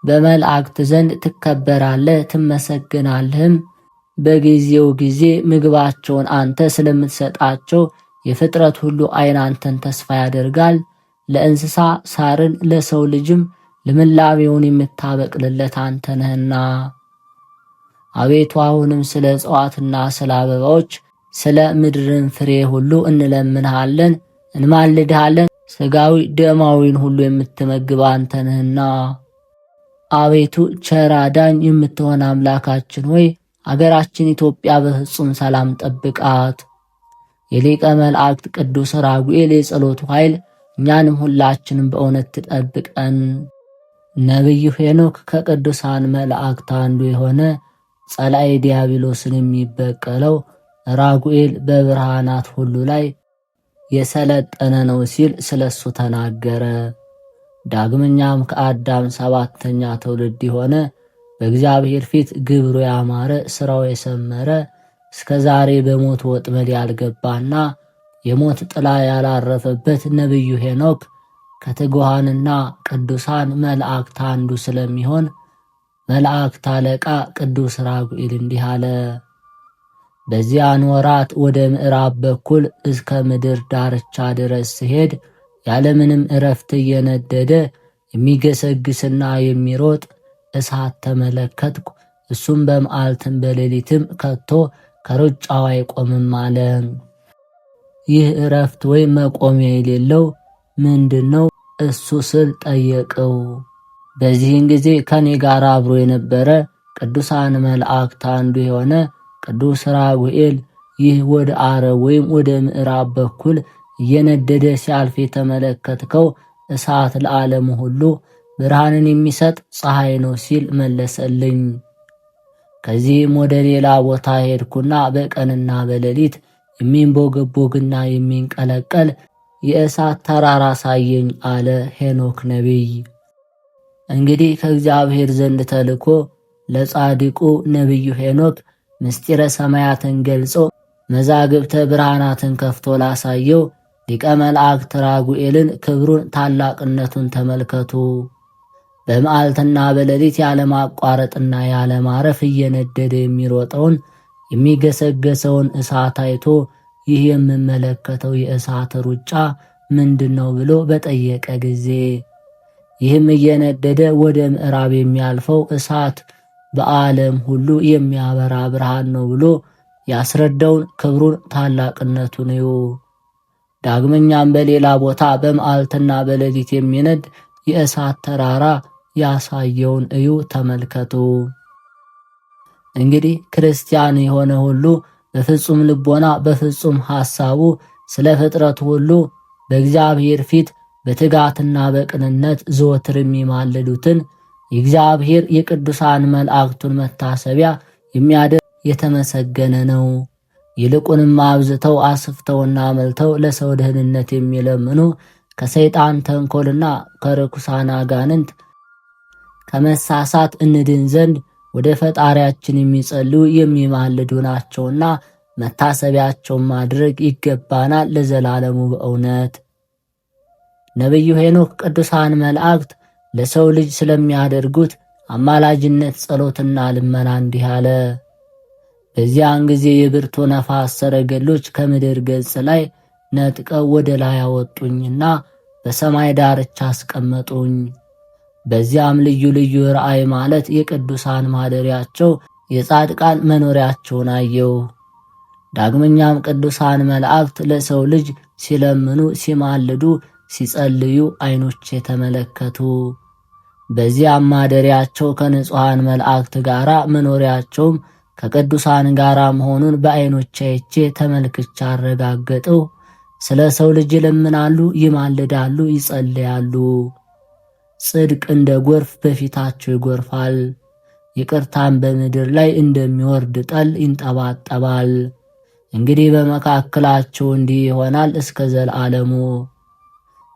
በመላእክት ዘንድ ትከበራለህ፣ ትመሰግናለህም። በጊዜው ጊዜ ምግባቸውን አንተ ስለምትሰጣቸው የፍጥረት ሁሉ ዓይን አንተን ተስፋ ያደርጋል። ለእንስሳ ሳርን ለሰው ልጅም ልምላሜውን የምታበቅልለት አንተ ነህና። አቤቱ አሁንም ስለ እጽዋትና ስለ አበባዎች ስለ ምድርን ፍሬ ሁሉ እንለምንሃለን፣ እንማልድሃለን። ሥጋዊ ደማዊን ሁሉ የምትመግብ አንተ ነህና። አቤቱ ቸር አዳኝ የምትሆን አምላካችን ሆይ አገራችን ኢትዮጵያ በፍጹም ሰላም ጠብቃት። የሊቀ መላእክት ቅዱስ ራጉኤል የጸሎቱ ኃይል እኛንም ሁላችንም በእውነት ትጠብቀን። ነቢዩ ሄኖክ ከቅዱሳን መላእክት አንዱ የሆነ ጸላኤ ዲያብሎስን የሚበቀለው ራጉኤል በብርሃናት ሁሉ ላይ የሰለጠነ ነው ሲል ስለሱ ተናገረ። ዳግመኛም ከአዳም 7ኛ ትውልድ የሆነ በእግዚአብሔር ፊት ግብሩ ያማረ ሥራው የሰመረ እስከ ዛሬ በሞት ወጥመድ ያልገባና የሞት ጥላ ያላረፈበት ነቢዩ ሄኖክ ከትጉሃንና ቅዱሳን መላእክት አንዱ ስለሚሆን መላእክት አለቃ ቅዱስ ራጉኤል እንዲህ አለ። በዚያን ወራት ወደ ምዕራብ በኩል እስከ ምድር ዳርቻ ድረስ ሲሄድ ያለምንም እረፍት እየነደደ የሚገሰግስና የሚሮጥ እሳት ተመለከትኩ። እሱም በመዓልትም በሌሊትም ከቶ ከሩጫው አይቆምም አለ። ይህ እረፍት ወይም መቆሚያ የሌለው ምንድን ነው እሱ ስል ጠየቀው። በዚህን ጊዜ ከኔ ጋር አብሮ የነበረ ቅዱሳን መላእክት አንዱ የሆነ ቅዱስ ራጉኤል ይህ ወደ አረብ ወይም ወደ ምዕራብ በኩል እየነደደ ሲያልፍ የተመለከትከው እሳት ለዓለሙ ሁሉ ብርሃንን የሚሰጥ ፀሐይ ነው ሲል መለሰልኝ። ከዚህም ወደ ሌላ ቦታ ሄድኩና በቀንና በሌሊት የሚንቦገቦግና የሚንቀለቀል የእሳት ተራራ ሳየኝ አለ ሄኖክ ነቢይ። እንግዲህ ከእግዚአብሔር ዘንድ ተልኮ ለጻድቁ ነቢዩ ሄኖክ ምስጢረ ሰማያትን ገልጾ መዛግብተ ብርሃናትን ከፍቶ ላሳየው ሊቀ መላእክት ራጉኤልን ክብሩን ታላቅነቱን ተመልከቱ። በመዓልትና በሌሊት ያለማቋረጥና ያለማረፍ እየነደደ የሚሮጠውን የሚገሰገሰውን እሳት አይቶ ይህ የምመለከተው የእሳት ሩጫ ምንድነው ብሎ በጠየቀ ጊዜ ይህም እየነደደ ወደ ምዕራብ የሚያልፈው እሳት በዓለም ሁሉ የሚያበራ ብርሃን ነው ብሎ ያስረዳውን ክብሩን ታላቅነቱን እዩ። ዳግመኛም በሌላ ቦታ በመዓልትና በሌሊት የሚነድ የእሳት ተራራ ያሳየውን እዩ ተመልከቱ። እንግዲህ ክርስቲያን የሆነ ሁሉ በፍጹም ልቦና በፍጹም ሐሳቡ ስለ ፍጥረቱ ሁሉ በእግዚአብሔር ፊት በትጋትና በቅንነት ዘወትር የሚማልዱትን የእግዚአብሔር የቅዱሳን መላእክቱን መታሰቢያ የሚያደርግ የተመሰገነ ነው። ይልቁንም አብዝተው አስፍተውና መልተው ለሰው ደህንነት የሚለምኑ ከሰይጣን ተንኮልና ከርኩሳን አጋንንት ከመሳሳት እንድን ዘንድ ወደ ፈጣሪያችን የሚጸልዩ የሚማልዱ ናቸውና መታሰቢያቸውን ማድረግ ይገባናል ለዘላለሙ በእውነት። ነቢዩ ሄኖክ ቅዱሳን መላእክት ለሰው ልጅ ስለሚያደርጉት አማላጅነት ጸሎትና ልመና እንዲህ አለ። በዚያን ጊዜ የብርቱ ነፋስ ሰረገሎች ከምድር ገጽ ላይ ነጥቀው ወደ ላይ አወጡኝና በሰማይ ዳርቻ አስቀመጡኝ። በዚያም ልዩ ልዩ ራእይ ማለት የቅዱሳን ማደሪያቸው የጻድቃን መኖሪያቸውን አየው። ዳግመኛም ቅዱሳን መላእክት ለሰው ልጅ ሲለምኑ ሲማልዱ ሲጸልዩ ዓይኖቼ ተመለከቱ። በዚያም ማደሪያቸው ከንጹሐን መላእክት ጋራ መኖሪያቸውም ከቅዱሳን ጋራ መሆኑን በዓይኖቼ አይቼ ተመልክቼ አረጋገጥሁ። ስለ ሰው ልጅ ይለምናሉ፣ ይማልዳሉ፣ ይጸልያሉ። ጽድቅ እንደ ጎርፍ በፊታቸው ይጎርፋል፣ ይቅርታም በምድር ላይ እንደሚወርድ ጠል ይንጠባጠባል። እንግዲህ በመካከላቸው እንዲህ ይሆናል እስከ ዘላለሙ።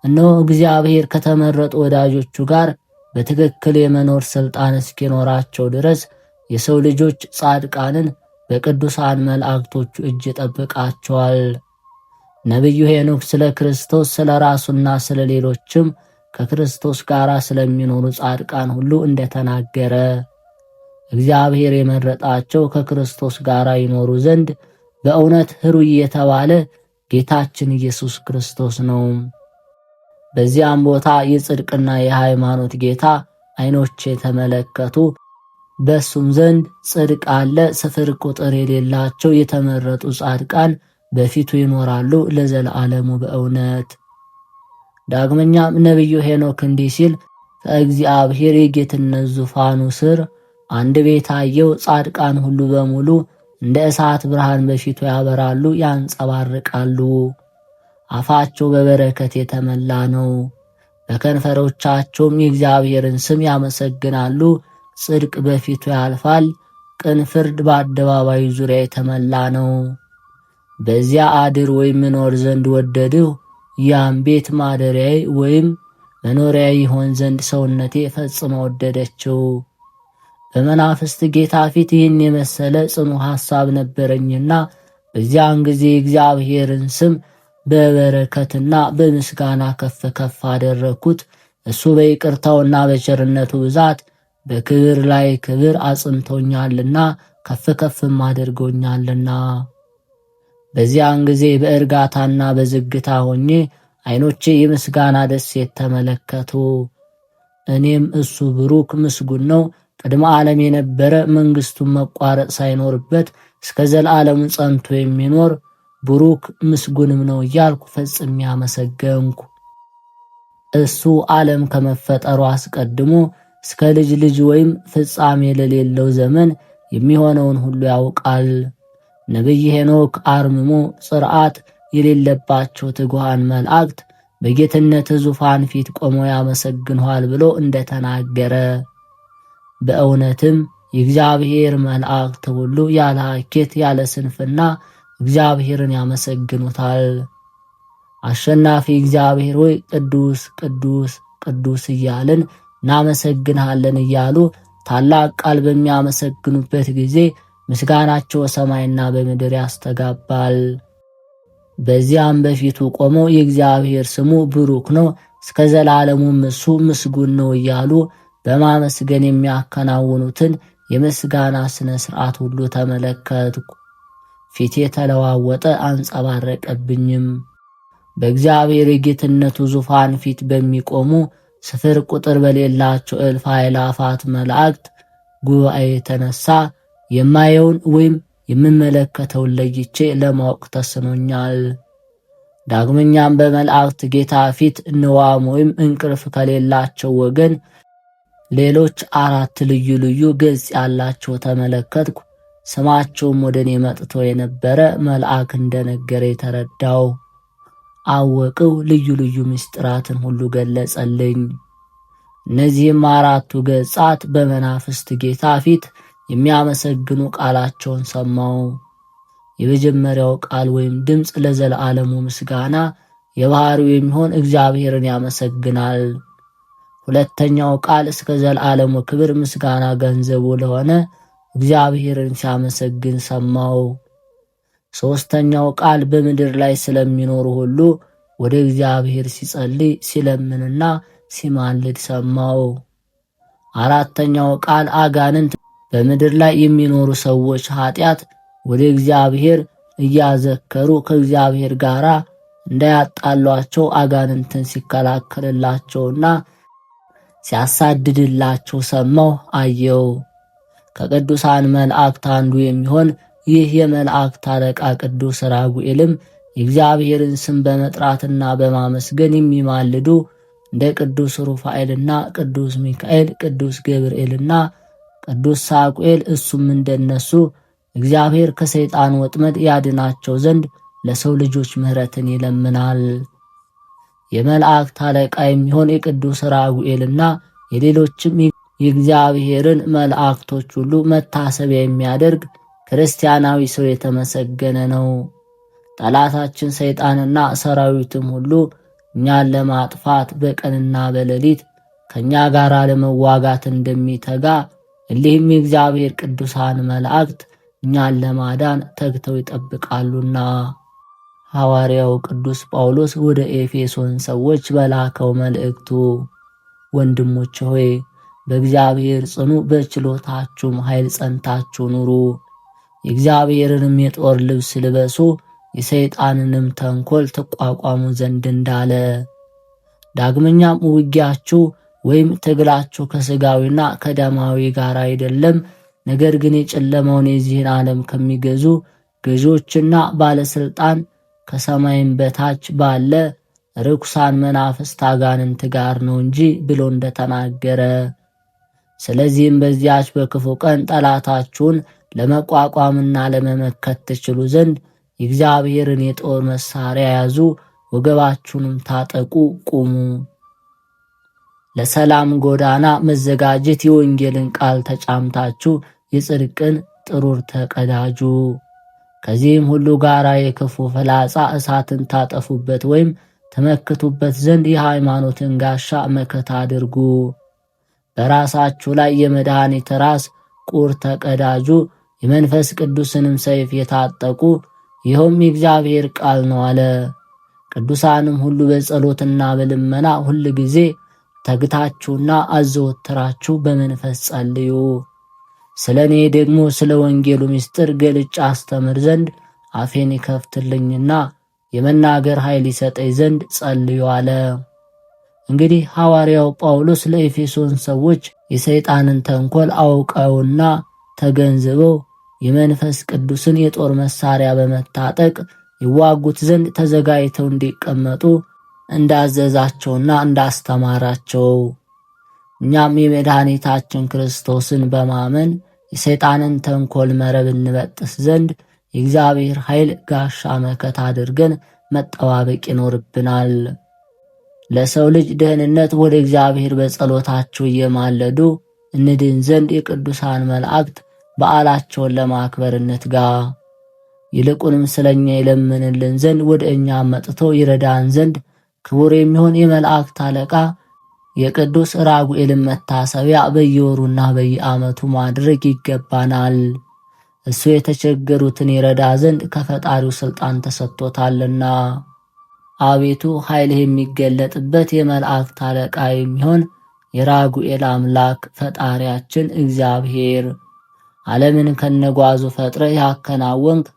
እነሆ እግዚአብሔር ከተመረጡ ወዳጆቹ ጋር በትክክል የመኖር ሥልጣን እስኪኖራቸው ድረስ የሰው ልጆች ጻድቃንን በቅዱሳን መላእክቶቹ እጅ ጠብቃቸዋል። ነቢዩ ሄኖክ ስለ ክርስቶስ ስለ ራሱና ስለ ሌሎችም ከክርስቶስ ጋር ስለሚኖሩ ጻድቃን ሁሉ እንደተናገረ እግዚአብሔር የመረጣቸው ከክርስቶስ ጋር ይኖሩ ዘንድ በእውነት ሕሩይ የተባለ ጌታችን ኢየሱስ ክርስቶስ ነው። በዚያም ቦታ የጽድቅና የሃይማኖት ጌታ ዓይኖቼ ተመለከቱ። በሱም ዘንድ ጽድቅ አለ፣ ስፍር ቁጥር የሌላቸው የተመረጡ ጻድቃን በፊቱ ይኖራሉ ለዘላለሙ በእውነት። ዳግመኛም ነቢዩ ሄኖክ እንዲህ ሲል ከእግዚአብሔር የጌትነት ዙፋኑ ስር አንድ ቤት አየው። ጻድቃን ሁሉ በሙሉ እንደ እሳት ብርሃን በፊቱ ያበራሉ፣ ያንጸባርቃሉ። አፋቸው በበረከት የተመላ ነው። በከንፈሮቻቸውም የእግዚአብሔርን ስም ያመሰግናሉ። ጽድቅ በፊቱ ያልፋል፣ ቅን ፍርድ በአደባባዩ ዙሪያ የተመላ ነው። በዚያ አድር ወይም እኖር ዘንድ ወደድሁ። ያም ቤት ማደሪያዬ ወይም መኖሪያ ይሆን ዘንድ ሰውነቴ ፈጽሞ ወደደችው። በመናፍስት ጌታ ፊት ይህን የመሰለ ጽኑ ሐሳብ ነበረኝና በዚያን ጊዜ እግዚአብሔርን ስም በበረከትና በምስጋና ከፍ ከፍ አደረግኩት። እሱ በይቅርታውና በቸርነቱ ብዛት በክብር ላይ ክብር አጽንቶኛልና ከፍ ከፍም አድርጎኛልና። በዚያን ጊዜ በእርጋታና በዝግታ ሆኜ ዓይኖቼ የምስጋና ደሴት ተመለከቱ። እኔም እሱ ብሩክ ምስጉን ነው፣ ቅድመ ዓለም የነበረ መንግሥቱን መቋረጥ ሳይኖርበት እስከ ዘላለሙ ጸንቶ የሚኖር ብሩክ ምስጉንም ነው እያልኩ ፈጽሜ አመሰገንኩ። እሱ ዓለም ከመፈጠሩ አስቀድሞ እስከ ልጅ ልጅ ወይም ፍጻሜ ለሌለው ዘመን የሚሆነውን ሁሉ ያውቃል። ነቢይ ሄኖክ አርምሞ ጽርዓት የሌለባቸው ትጉሃን መላእክት በጌትነት ዙፋን ፊት ቆመው ያመሰግንኋል ብሎ እንደተናገረ በእውነትም የእግዚአብሔር መላእክት ሁሉ ያለ ሐኬት ያለ ስንፍና እግዚአብሔርን ያመሰግኑታል። አሸናፊ እግዚአብሔር ሆይ ቅዱስ ቅዱስ ቅዱስ እያልን እናመሰግንሃለን እያሉ ታላቅ ቃል በሚያመሰግኑበት ጊዜ ምስጋናቸው ሰማይና በምድር ያስተጋባል። በዚያም በፊቱ ቆመው የእግዚአብሔር ስሙ ብሩክ ነው፣ እስከ ዘላለሙም እሱ ምስጉን ነው እያሉ በማመስገን የሚያከናውኑትን የምስጋና ሥነ ሥርዓት ሁሉ ተመለከትኩ። ፊቴ ተለዋወጠ፣ አንጸባረቀብኝም። በእግዚአብሔር የጌትነቱ ዙፋን ፊት በሚቆሙ ስፍር ቁጥር በሌላቸው እልፍ አእላፋት መላእክት ጉባኤ የተነሳ የማየውን ወይም የምመለከተውን ለይቼ ለማወቅ ተስኖኛል። ዳግመኛም በመላእክት ጌታ ፊት ንዋም ወይም እንቅልፍ ከሌላቸው ወገን ሌሎች 4 ልዩ ልዩ ገጽ ያላቸው ተመለከትኩ። ስማቸውም ወደ እኔ መጥቶ የነበረ መልአክ እንደነገረ የተረዳው አወቅው። ልዩ ልዩ ምስጢራትን ሁሉ ገለጸልኝ። እነዚህም 4ቱ ገጻት በመናፍስት ጌታ ፊት የሚያመሰግኑ ቃላቸውን ሰማው። የመጀመሪያው ቃል ወይም ድምፅ ለዘላለሙ ምስጋና የባህሪው የሚሆን እግዚአብሔርን ያመሰግናል። ሁለተኛው ቃል እስከ ዘላለሙ ክብር ምስጋና ገንዘቡ ለሆነ እግዚአብሔርን ሲያመሰግን ሰማው። ሦስተኛው ቃል በምድር ላይ ስለሚኖሩ ሁሉ ወደ እግዚአብሔር ሲጸልይ ሲለምንና ሲማልድ ሰማው። አራተኛው ቃል አጋንንት በምድር ላይ የሚኖሩ ሰዎች ኃጢአት ወደ እግዚአብሔር እያዘከሩ ከእግዚአብሔር ጋር እንዳያጣሏቸው አጋንንትን ሲከላከልላቸውና ሲያሳድድላቸው ሰማው አየው። ከቅዱሳን መላእክት አንዱ የሚሆን ይህ የመላእክት አለቃ ቅዱስ ራጉኤልም የእግዚአብሔርን ስም በመጥራትና በማመስገን የሚማልዱ እንደ ቅዱስ ሩፋኤልና ቅዱስ ሚካኤል፣ ቅዱስ ገብርኤልና ቅዱስ ሳቁኤል እሱም እንደነሱ እግዚአብሔር ከሰይጣን ወጥመድ ያድናቸው ዘንድ ለሰው ልጆች ምሕረትን ይለምናል። የመላእክት አለቃ የሚሆን የቅዱስ ራጉኤልና የሌሎችም የእግዚአብሔርን መላእክቶች ሁሉ መታሰቢያ የሚያደርግ ክርስቲያናዊ ሰው የተመሰገነ ነው። ጠላታችን ሰይጣንና ሰራዊትም ሁሉ እኛን ለማጥፋት በቀንና በሌሊት ከእኛ ጋር ለመዋጋት እንደሚተጋ እሊህም የእግዚአብሔር ቅዱሳን መላእክት እኛን ለማዳን ተግተው ይጠብቃሉና። ሐዋርያው ቅዱስ ጳውሎስ ወደ ኤፌሶን ሰዎች በላከው መልእክቱ ወንድሞች ሆይ በእግዚአብሔር ጽኑ፣ በችሎታችሁም ኃይል ጸንታችሁ ኑሩ፣ የእግዚአብሔርንም የጦር ልብስ ልበሱ፣ የሰይጣንንም ተንኰል ትቋቋሙ ዘንድ እንዳለ። ዳግመኛም ውጊያችሁ ወይም ትግላችሁ ከሥጋዊና ከደማዊ ጋር አይደለም፣ ነገር ግን የጨለማውን የዚህን ዓለም ከሚገዙ ገዢዎችና ባለሥልጣን ከሰማይም በታች ባለ ርኩሳን መናፍስት አጋንንት ጋር ነው እንጂ ብሎ እንደተናገረ። ስለዚህም በዚያች በክፉ ቀን ጠላታችሁን ለመቋቋምና ለመመከት ትችሉ ዘንድ የእግዚአብሔርን የጦር መሳሪያ ያዙ፣ ወገባችሁንም ታጠቁ፣ ቁሙ። ለሰላም ጎዳና መዘጋጀት የወንጌልን ቃል ተጫምታችሁ የጽድቅን ጥሩር ተቀዳጁ። ከዚህም ሁሉ ጋር የክፉ ፍላጻ እሳትን ታጠፉበት ወይም ተመክቱበት ዘንድ የሃይማኖትን ጋሻ መከታ አድርጉ። በራሳችሁ ላይ የመድኃኒት ራስ ቁር ተቀዳጁ፣ የመንፈስ ቅዱስንም ሰይፍ የታጠቁ፣ ይኸውም የእግዚአብሔር ቃል ነው አለ። ቅዱሳንም ሁሉ በጸሎትና በልመና ሁል ጊዜ ተግታችሁና አዘወትራችሁ በመንፈስ ጸልዩ። ስለ እኔ ደግሞ ስለ ወንጌሉ ምስጢር ገልጬ አስተምር ዘንድ አፌን ይከፍትልኝና የመናገር ኃይል ይሰጠኝ ዘንድ ጸልዩ አለ። እንግዲህ ሐዋርያው ጳውሎስ ለኤፌሶን ሰዎች የሰይጣንን ተንኰል አውቀውና ተገንዝበው የመንፈስ ቅዱስን የጦር መሳሪያ በመታጠቅ ይዋጉት ዘንድ ተዘጋጅተው እንዲቀመጡ እንዳዘዛቸውና እንዳስተማራቸው እኛም የመድኃኒታችን ክርስቶስን በማመን የሰይጣንን ተንኰል መረብ እንበጥስ ዘንድ የእግዚአብሔር ኃይል ጋሻ መከታ አድርገን መጠባበቅ ይኖርብናል። ለሰው ልጅ ደህንነት ወደ እግዚአብሔር በጸሎታቸው እየማለዱ እንድን ዘንድ የቅዱሳን መላእክት በዓላቸውን ለማክበር እንትጋ። ይልቁንም ስለኛ ይለምንልን ዘንድ ወደ እኛ መጥቶ ይረዳን ዘንድ ክቡር የሚሆን የመላእክት አለቃ የቅዱስ ራጉኤልን መታሰቢያ በየወሩና በየዓመቱ ማድረግ ይገባናል። እሱ የተቸገሩትን ይረዳ ዘንድ ከፈጣሪው ሥልጣን ተሰጥቶታልና። አቤቱ ኃይልህ የሚገለጥበት የመላእክት አለቃ የሚሆን የራጉኤል አምላክ ፈጣሪያችን እግዚአብሔር ዓለምን ከነጓዙ ፈጥረህ ያከናወንክ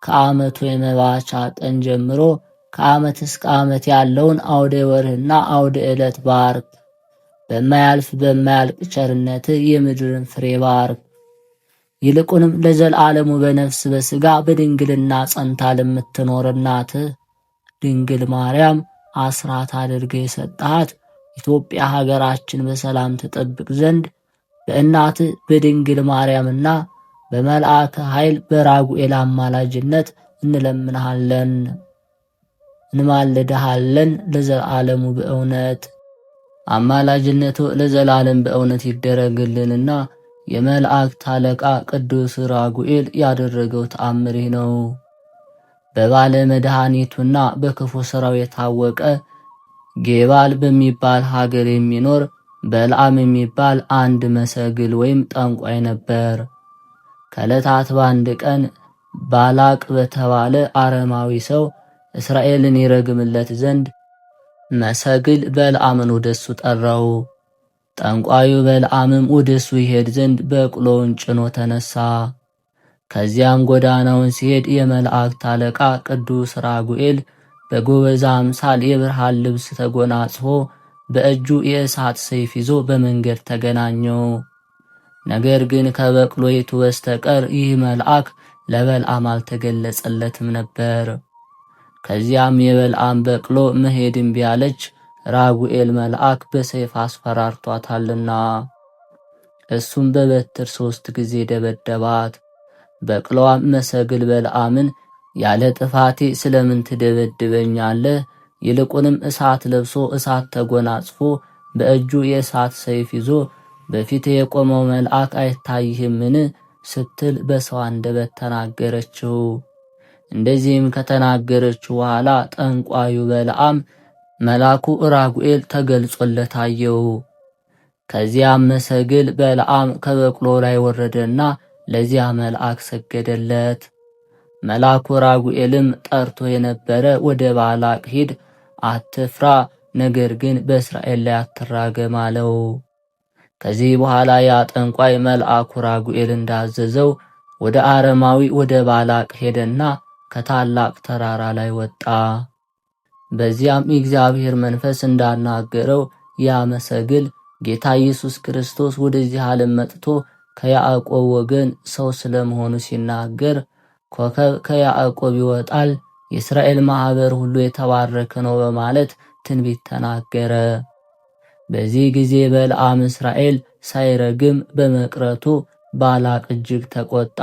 ከዓመቱ የመባቻ ቀን ጀምሮ ከዓመት እስከ ዓመት ያለውን አውደ ወርህና አውደ ዕለት ባርክ። በማያልፍ በማያልቅ ቸርነትህ የምድርን ፍሬ ባርክ። ይልቁንም ለዘላለሙ በነፍስ በሥጋ በድንግልና ጸንታ ለምትኖር እናትህ ድንግል ማርያም አስራት አድርገህ የሰጠሃት ኢትዮጵያ ሀገራችን በሰላም ትጠብቅ ዘንድ በእናትህ በድንግል ማርያምና በመልአከ ኃይል በራጉኤል አማላጅነት እንለምንሃለን፣ እንማልድሃለን። ለዘላለሙ በእውነት አማላጅነቱ ለዘላለም በእውነት ይደረግልንና የመላእክት አለቃ ቅዱስ ራጉኤል ያደረገው ተአምር ነው። በባለ መድኃኒቱና በክፉ ሥራው የታወቀ ጌባል በሚባል ሀገር የሚኖር በልዓም የሚባል አንድ መሰግል ወይም ጠንቋይ ነበር። ከዕለታት በአንድ ቀን ባላቅ በተባለ አረማዊ ሰው እስራኤልን ይረግምለት ዘንድ መሰግል በልዓምን ወደሱ ጠራው። ጠንቋዩ በልዓምም ወደሱ ይሄድ ዘንድ በቅሎውን ጭኖ ተነሳ። ከዚያም ጎዳናውን ሲሄድ የመላእክት አለቃ ቅዱስ ራጉኤል በጎበዛ አምሳል የብርሃን ልብስ ተጎናጽፎ በእጁ የእሳት ሰይፍ ይዞ በመንገድ ተገናኘው። ነገር ግን ከበቅሎይቱ በስተቀር ይህ መልአክ ለበልዓም አልተገለጸለትም ነበር። ከዚያም የበልዓም በቅሎ መሄድ እምቢ አለች። ራጉኤል መልአክ በሰይፍ አስፈራርቷታልና። እሱም በበትር 3 ጊዜ ደበደባት። በቅሎዋም መሰግል በለዓምን ያለ ጥፋቴ ስለምን ትደበድበኛለህ? ይልቁንም እሳት ለብሶ እሳት ተጎናጽፎ በእጁ የእሳት ሰይፍ ይዞ በፊት የቆመው መልአክ አይታይህምን? ስትል በሰው አንደበት ተናገረችው። እንደዚህም ከተናገረችው በኋላ ጠንቋዩ በለዓም መልአኩ ራጉኤል ተገልጾለት አየው። ከዚያም መሰግል በለዓም ከበቅሎ ላይ ወረደና ለዚያ መልአክ ሰገደለት። መልአኩ ራጉኤልም ጠርቶ የነበረ ወደ ባላቅ ሂድ፣ አትፍራ፣ ነገር ግን በእስራኤል ላይ አትራገም አለው። ከዚህ በኋላ ያ ጠንቋይ መልአኩ ራጉኤል እንዳዘዘው ወደ አረማዊ ወደ ባላቅ ሄደና ከታላቅ ተራራ ላይ ወጣ። በዚያም የእግዚአብሔር መንፈስ እንዳናገረው ያ መሰግል ጌታ ኢየሱስ ክርስቶስ ወደዚህ ዓለም መጥቶ ከያዕቆብ ወገን ሰው ስለመሆኑ ሲናገር ኮከብ ከያዕቆብ ይወጣል፣ የእስራኤል ማህበር ሁሉ የተባረከ ነው በማለት ትንቢት ተናገረ። በዚህ ጊዜ በለዓም እስራኤል ሳይረግም በመቅረቱ ባላቅ እጅግ ተቆጣ፣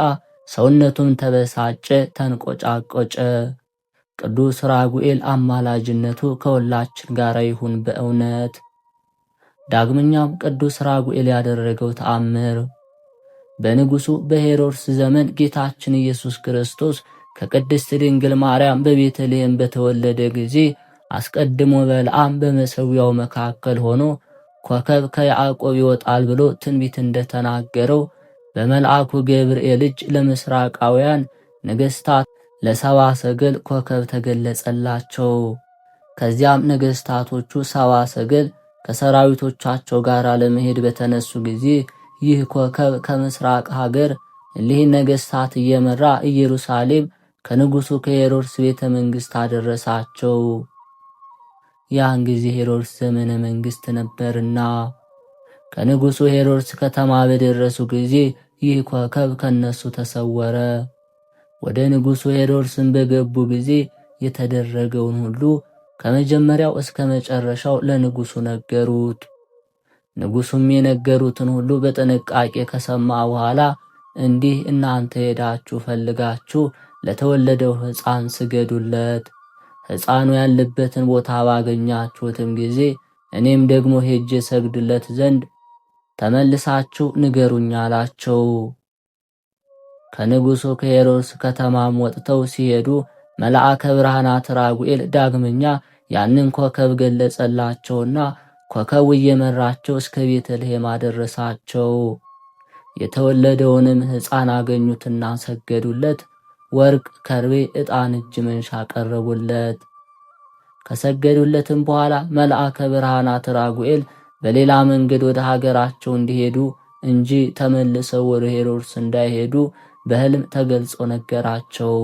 ሰውነቱም ተበሳጨ፣ ተንቆጫቆጨ። ቅዱስ ራጉኤል አማላጅነቱ ከሁላችን ጋር ይሁን በእውነት። ዳግመኛም ቅዱስ ራጉኤል ያደረገው ተአምር በንጉሡ በሄሮድስ ዘመን ጌታችን ኢየሱስ ክርስቶስ ከቅድስት ድንግል ማርያም በቤተልሔም በተወለደ ጊዜ አስቀድሞ በለዓም በመሠዊያው መካከል ሆኖ ኮከብ ከያዕቆብ ይወጣል ብሎ ትንቢት እንደተናገረው በመልአኩ ገብርኤል እጅ ለምስራቃውያን ነገሥታት ለሰባ ሰገል ኮከብ ተገለጸላቸው። ከዚያም ነገሥታቶቹ ሰባ ሰገል ከሰራዊቶቻቸው ጋር ለመሄድ በተነሱ ጊዜ ይህ ኮከብ ከምስራቅ ሀገር እሊህን ነገሥታት እየመራ ኢየሩሳሌም ከንጉሡ ከሄሮድስ ቤተ መንግሥት አደረሳቸው። ያን ጊዜ ሄሮድስ ዘመነ መንግሥት ነበርና ከንጉሡ ሄሮድስ ከተማ በደረሱ ጊዜ ይህ ኮከብ ከነሱ ተሰወረ። ወደ ንጉሡ ሄሮድስን በገቡ ጊዜ የተደረገውን ሁሉ ከመጀመሪያው እስከ መጨረሻው ለንጉሡ ነገሩት። ንጉሡም የነገሩትን ሁሉ በጥንቃቄ ከሰማ በኋላ እንዲህ እናንተ ሄዳችሁ ፈልጋችሁ ለተወለደው ሕፃን ስገዱለት፣ ሕፃኑ ያለበትን ቦታ ባገኛችሁትም ጊዜ እኔም ደግሞ ሄጄ ሰግድለት ዘንድ ተመልሳችሁ ንገሩኝ አላቸው። ከንጉሡ ከሄሮድስ ከተማም ወጥተው ሲሄዱ መልአከ ብርሃናት ራጉኤል ዳግመኛ ያንን ኮከብ ገለጸላቸውና ኮከቡ እየመራቸው እስከ ቤተልሔም አደረሳቸው። የተወለደውንም ሕፃን አገኙትና ሰገዱለት። ወርቅ፣ ከርቤ፣ ዕጣን፣ እጅ መንሻ ቀረቡለት። ከሰገዱለትም በኋላ መልአከ ብርሃናት ራጉኤል በሌላ መንገድ ወደ ሀገራቸው እንዲሄዱ እንጂ ተመልሰው ወደ ሄሮድስ እንዳይሄዱ በሕልም ተገልጾ ነገራቸው።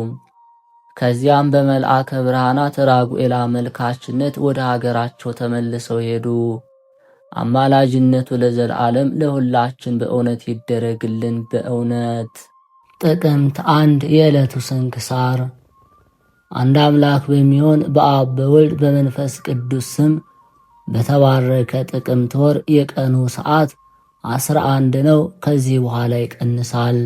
ከዚያም በመልአከ ብርሃናት ራጉኤል አመልካችነት ወደ ሀገራቸው ተመልሰው ሄዱ። አማላጅነቱ ለዘላለም ለሁላችን በእውነት ይደረግልን በእውነት። ጥቅምት 1 የዕለቱ ስንክሳር። አንድ አምላክ በሚሆን በአብ በወልድ በመንፈስ ቅዱስ ስም በተባረከ ጥቅምት ወር የቀኑ ሰዓት 11 ነው። ከዚህ በኋላ ይቀንሳል።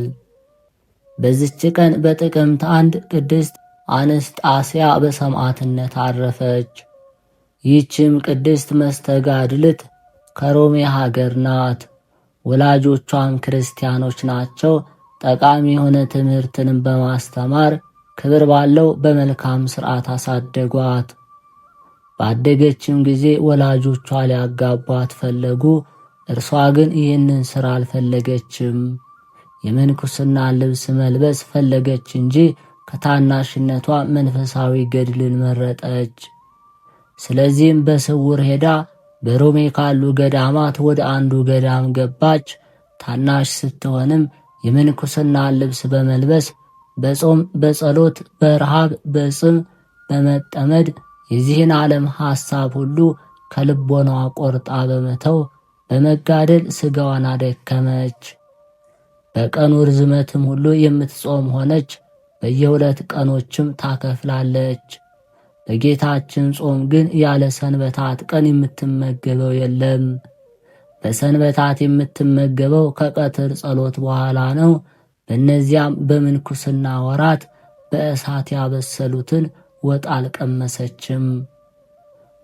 በዚች ቀን በጥቅምት 1 ቅድስት አንስጣስያ በሰማዕትነት አረፈች። ይህችም ቅድስት መስተጋድልት ከሮሜ ሀገር ናት። ወላጆቿም ክርስቲያኖች ናቸው። ጠቃሚ የሆነ ትምህርትንም በማስተማር ክብር ባለው በመልካም ሥርዓት አሳደጓት። ባደገችም ጊዜ ወላጆቿ ሊያጋቧት ፈለጉ። እርሷ ግን ይህንን ሥራ አልፈለገችም። የምንኩስና ልብስ መልበስ ፈለገች እንጂ ከታናሽነቷ መንፈሳዊ ገድልን መረጠች። ስለዚህም በስውር ሄዳ በሮሜ ካሉ ገዳማት ወደ አንዱ ገዳም ገባች። ታናሽ ስትሆንም የምንኩስና ልብስ በመልበስ በጾም፣ በጸሎት፣ በረሃብ፣ በጽም በመጠመድ የዚህን ዓለም ሐሳብ ሁሉ ከልቦናዋ ቆርጣ በመተው በመጋደል ሥጋዋን አደከመች። በቀኑ ርዝመትም ሁሉ የምትጾም ሆነች። በየ2 ቀኖችም ታከፍላለች። በጌታችን ጾም ግን ያለ ሰንበታት ቀን የምትመገበው የለም። በሰንበታት የምትመገበው ከቀትር ጸሎት በኋላ ነው። በእነዚያም በምንኩስና ወራት በእሳት ያበሰሉትን ወጥ አልቀመሰችም።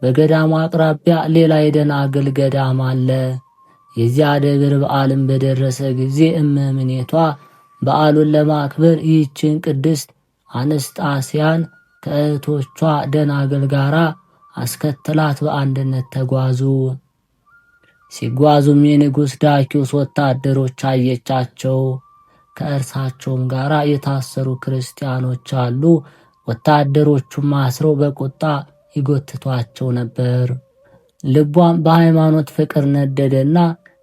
በገዳሙ አቅራቢያ ሌላ የደናግል ገዳም አለ። የዚያ ደብር በዓልም በደረሰ ጊዜ እመምኔቷ በዓሉን ለማክበር ይህችን ቅድስት አንስጣስያን ከእህቶቿ ደናግል ጋር አስከትላት በአንድነት ተጓዙ። ሲጓዙም የንጉሥ ዳኪዎስ ወታደሮች አየቻቸው። ከእርሳቸውም ጋር የታሰሩ ክርስቲያኖች አሉ። ወታደሮቹም አስረው በቁጣ ይጎትቷቸው ነበር። ልቧም በሃይማኖት ፍቅር ነደደና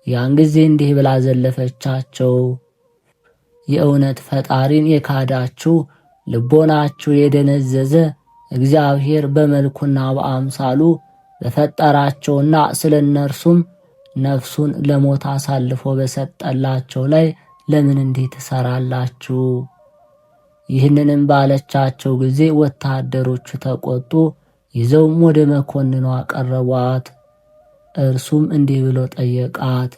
ያን ጊዜ እንዲህ ብላ ዘለፈቻቸው። የእውነት ፈጣሪን የካዳችሁ ልቦናችሁ የደነዘዘ እግዚአብሔር በመልኩና በአምሳሉ በፈጠራቸውና ስለ እነርሱም ነፍሱን ለሞት አሳልፎ በሰጠላቸው ላይ ለምን እንዲህ ትሰራላችሁ? ይህንንም ባለቻቸው ጊዜ ወታደሮቹ ተቆጡ። ይዘውም ወደ መኮንኗ አቀረቧት። እርሱም እንዲህ ብሎ ጠየቃት።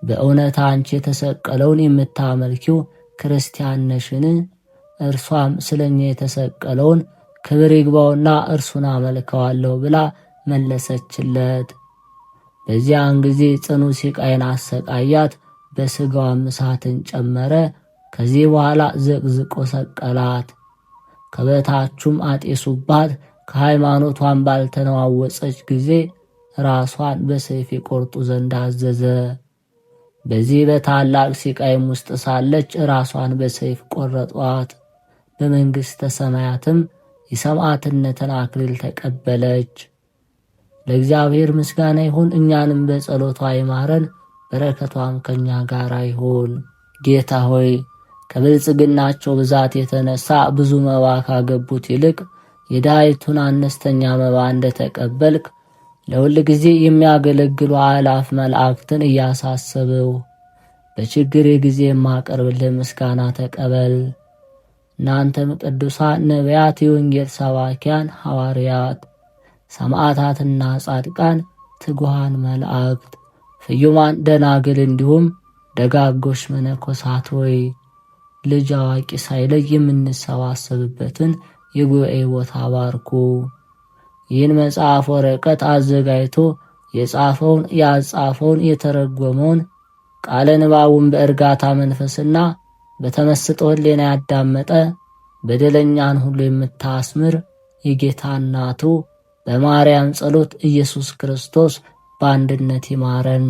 በእውነት አንቺ የተሰቀለውን የምታመልኪው ክርስቲያን ነሽን? እርሷም ስለኛ የተሰቀለውን ክብር ይግባውና እርሱን አመልከዋለሁ ብላ መለሰችለት። በዚያን ጊዜ ጽኑ ሲቃይን አሰቃያት፣ በሥጋዋም እሳትን ጨመረ። ከዚህ በኋላ ዘቅዝቆ ሰቀላት። ከበታቹም አጤሱባት። ከሃይማኖቷን ባልተነዋወጸች ጊዜ ራሷን በሰይፍ ይቆርጡ ዘንድ አዘዘ። በዚህ በታላቅ ሲቃይም ውስጥ ሳለች ራሷን በሰይፍ ቆረጧት። በመንግሥተ ሰማያትም የሰማዕትነትን አክሊል ተቀበለች። ለእግዚአብሔር ምስጋና ይሁን፣ እኛንም በጸሎቷ ይማረን፣ በረከቷም ከእኛ ጋር ይሁን። ጌታ ሆይ ከብልጽግናቸው ብዛት የተነሳ ብዙ መባ ካገቡት ይልቅ የድሃይቱን አነስተኛ መባ እንደተቀበልክ ለሁል ጊዜ የሚያገለግሉ አእላፍ መላእክትን እያሳሰብው በችግር ጊዜ የማቀርብልህ ምስጋና ተቀበል። እናንተም ቅዱሳን ነቢያት፣ የወንጌል ሰባኪያን ሐዋርያት፣ ሰማዕታትና ጻድቃን፣ ትጉሃን መላእክት፣ ፍዩማን ደናግል እንዲሁም ደጋጎች መነኮሳት ሆይ ልጅ አዋቂ ሳይለይ የምንሰባሰብበትን የጉባኤ ቦታ ባርኩ። ይህን መጽሐፍ ወረቀት አዘጋጅቶ የጻፈውን ያጻፈውን የተረጎመውን ቃለ ንባቡን በእርጋታ መንፈስና በተመስጦ ሕሊና ያዳመጠ በደለኛን ሁሉ የምታስምር የጌታ እናቱ በማርያም ጸሎት ኢየሱስ ክርስቶስ በአንድነት ይማረን።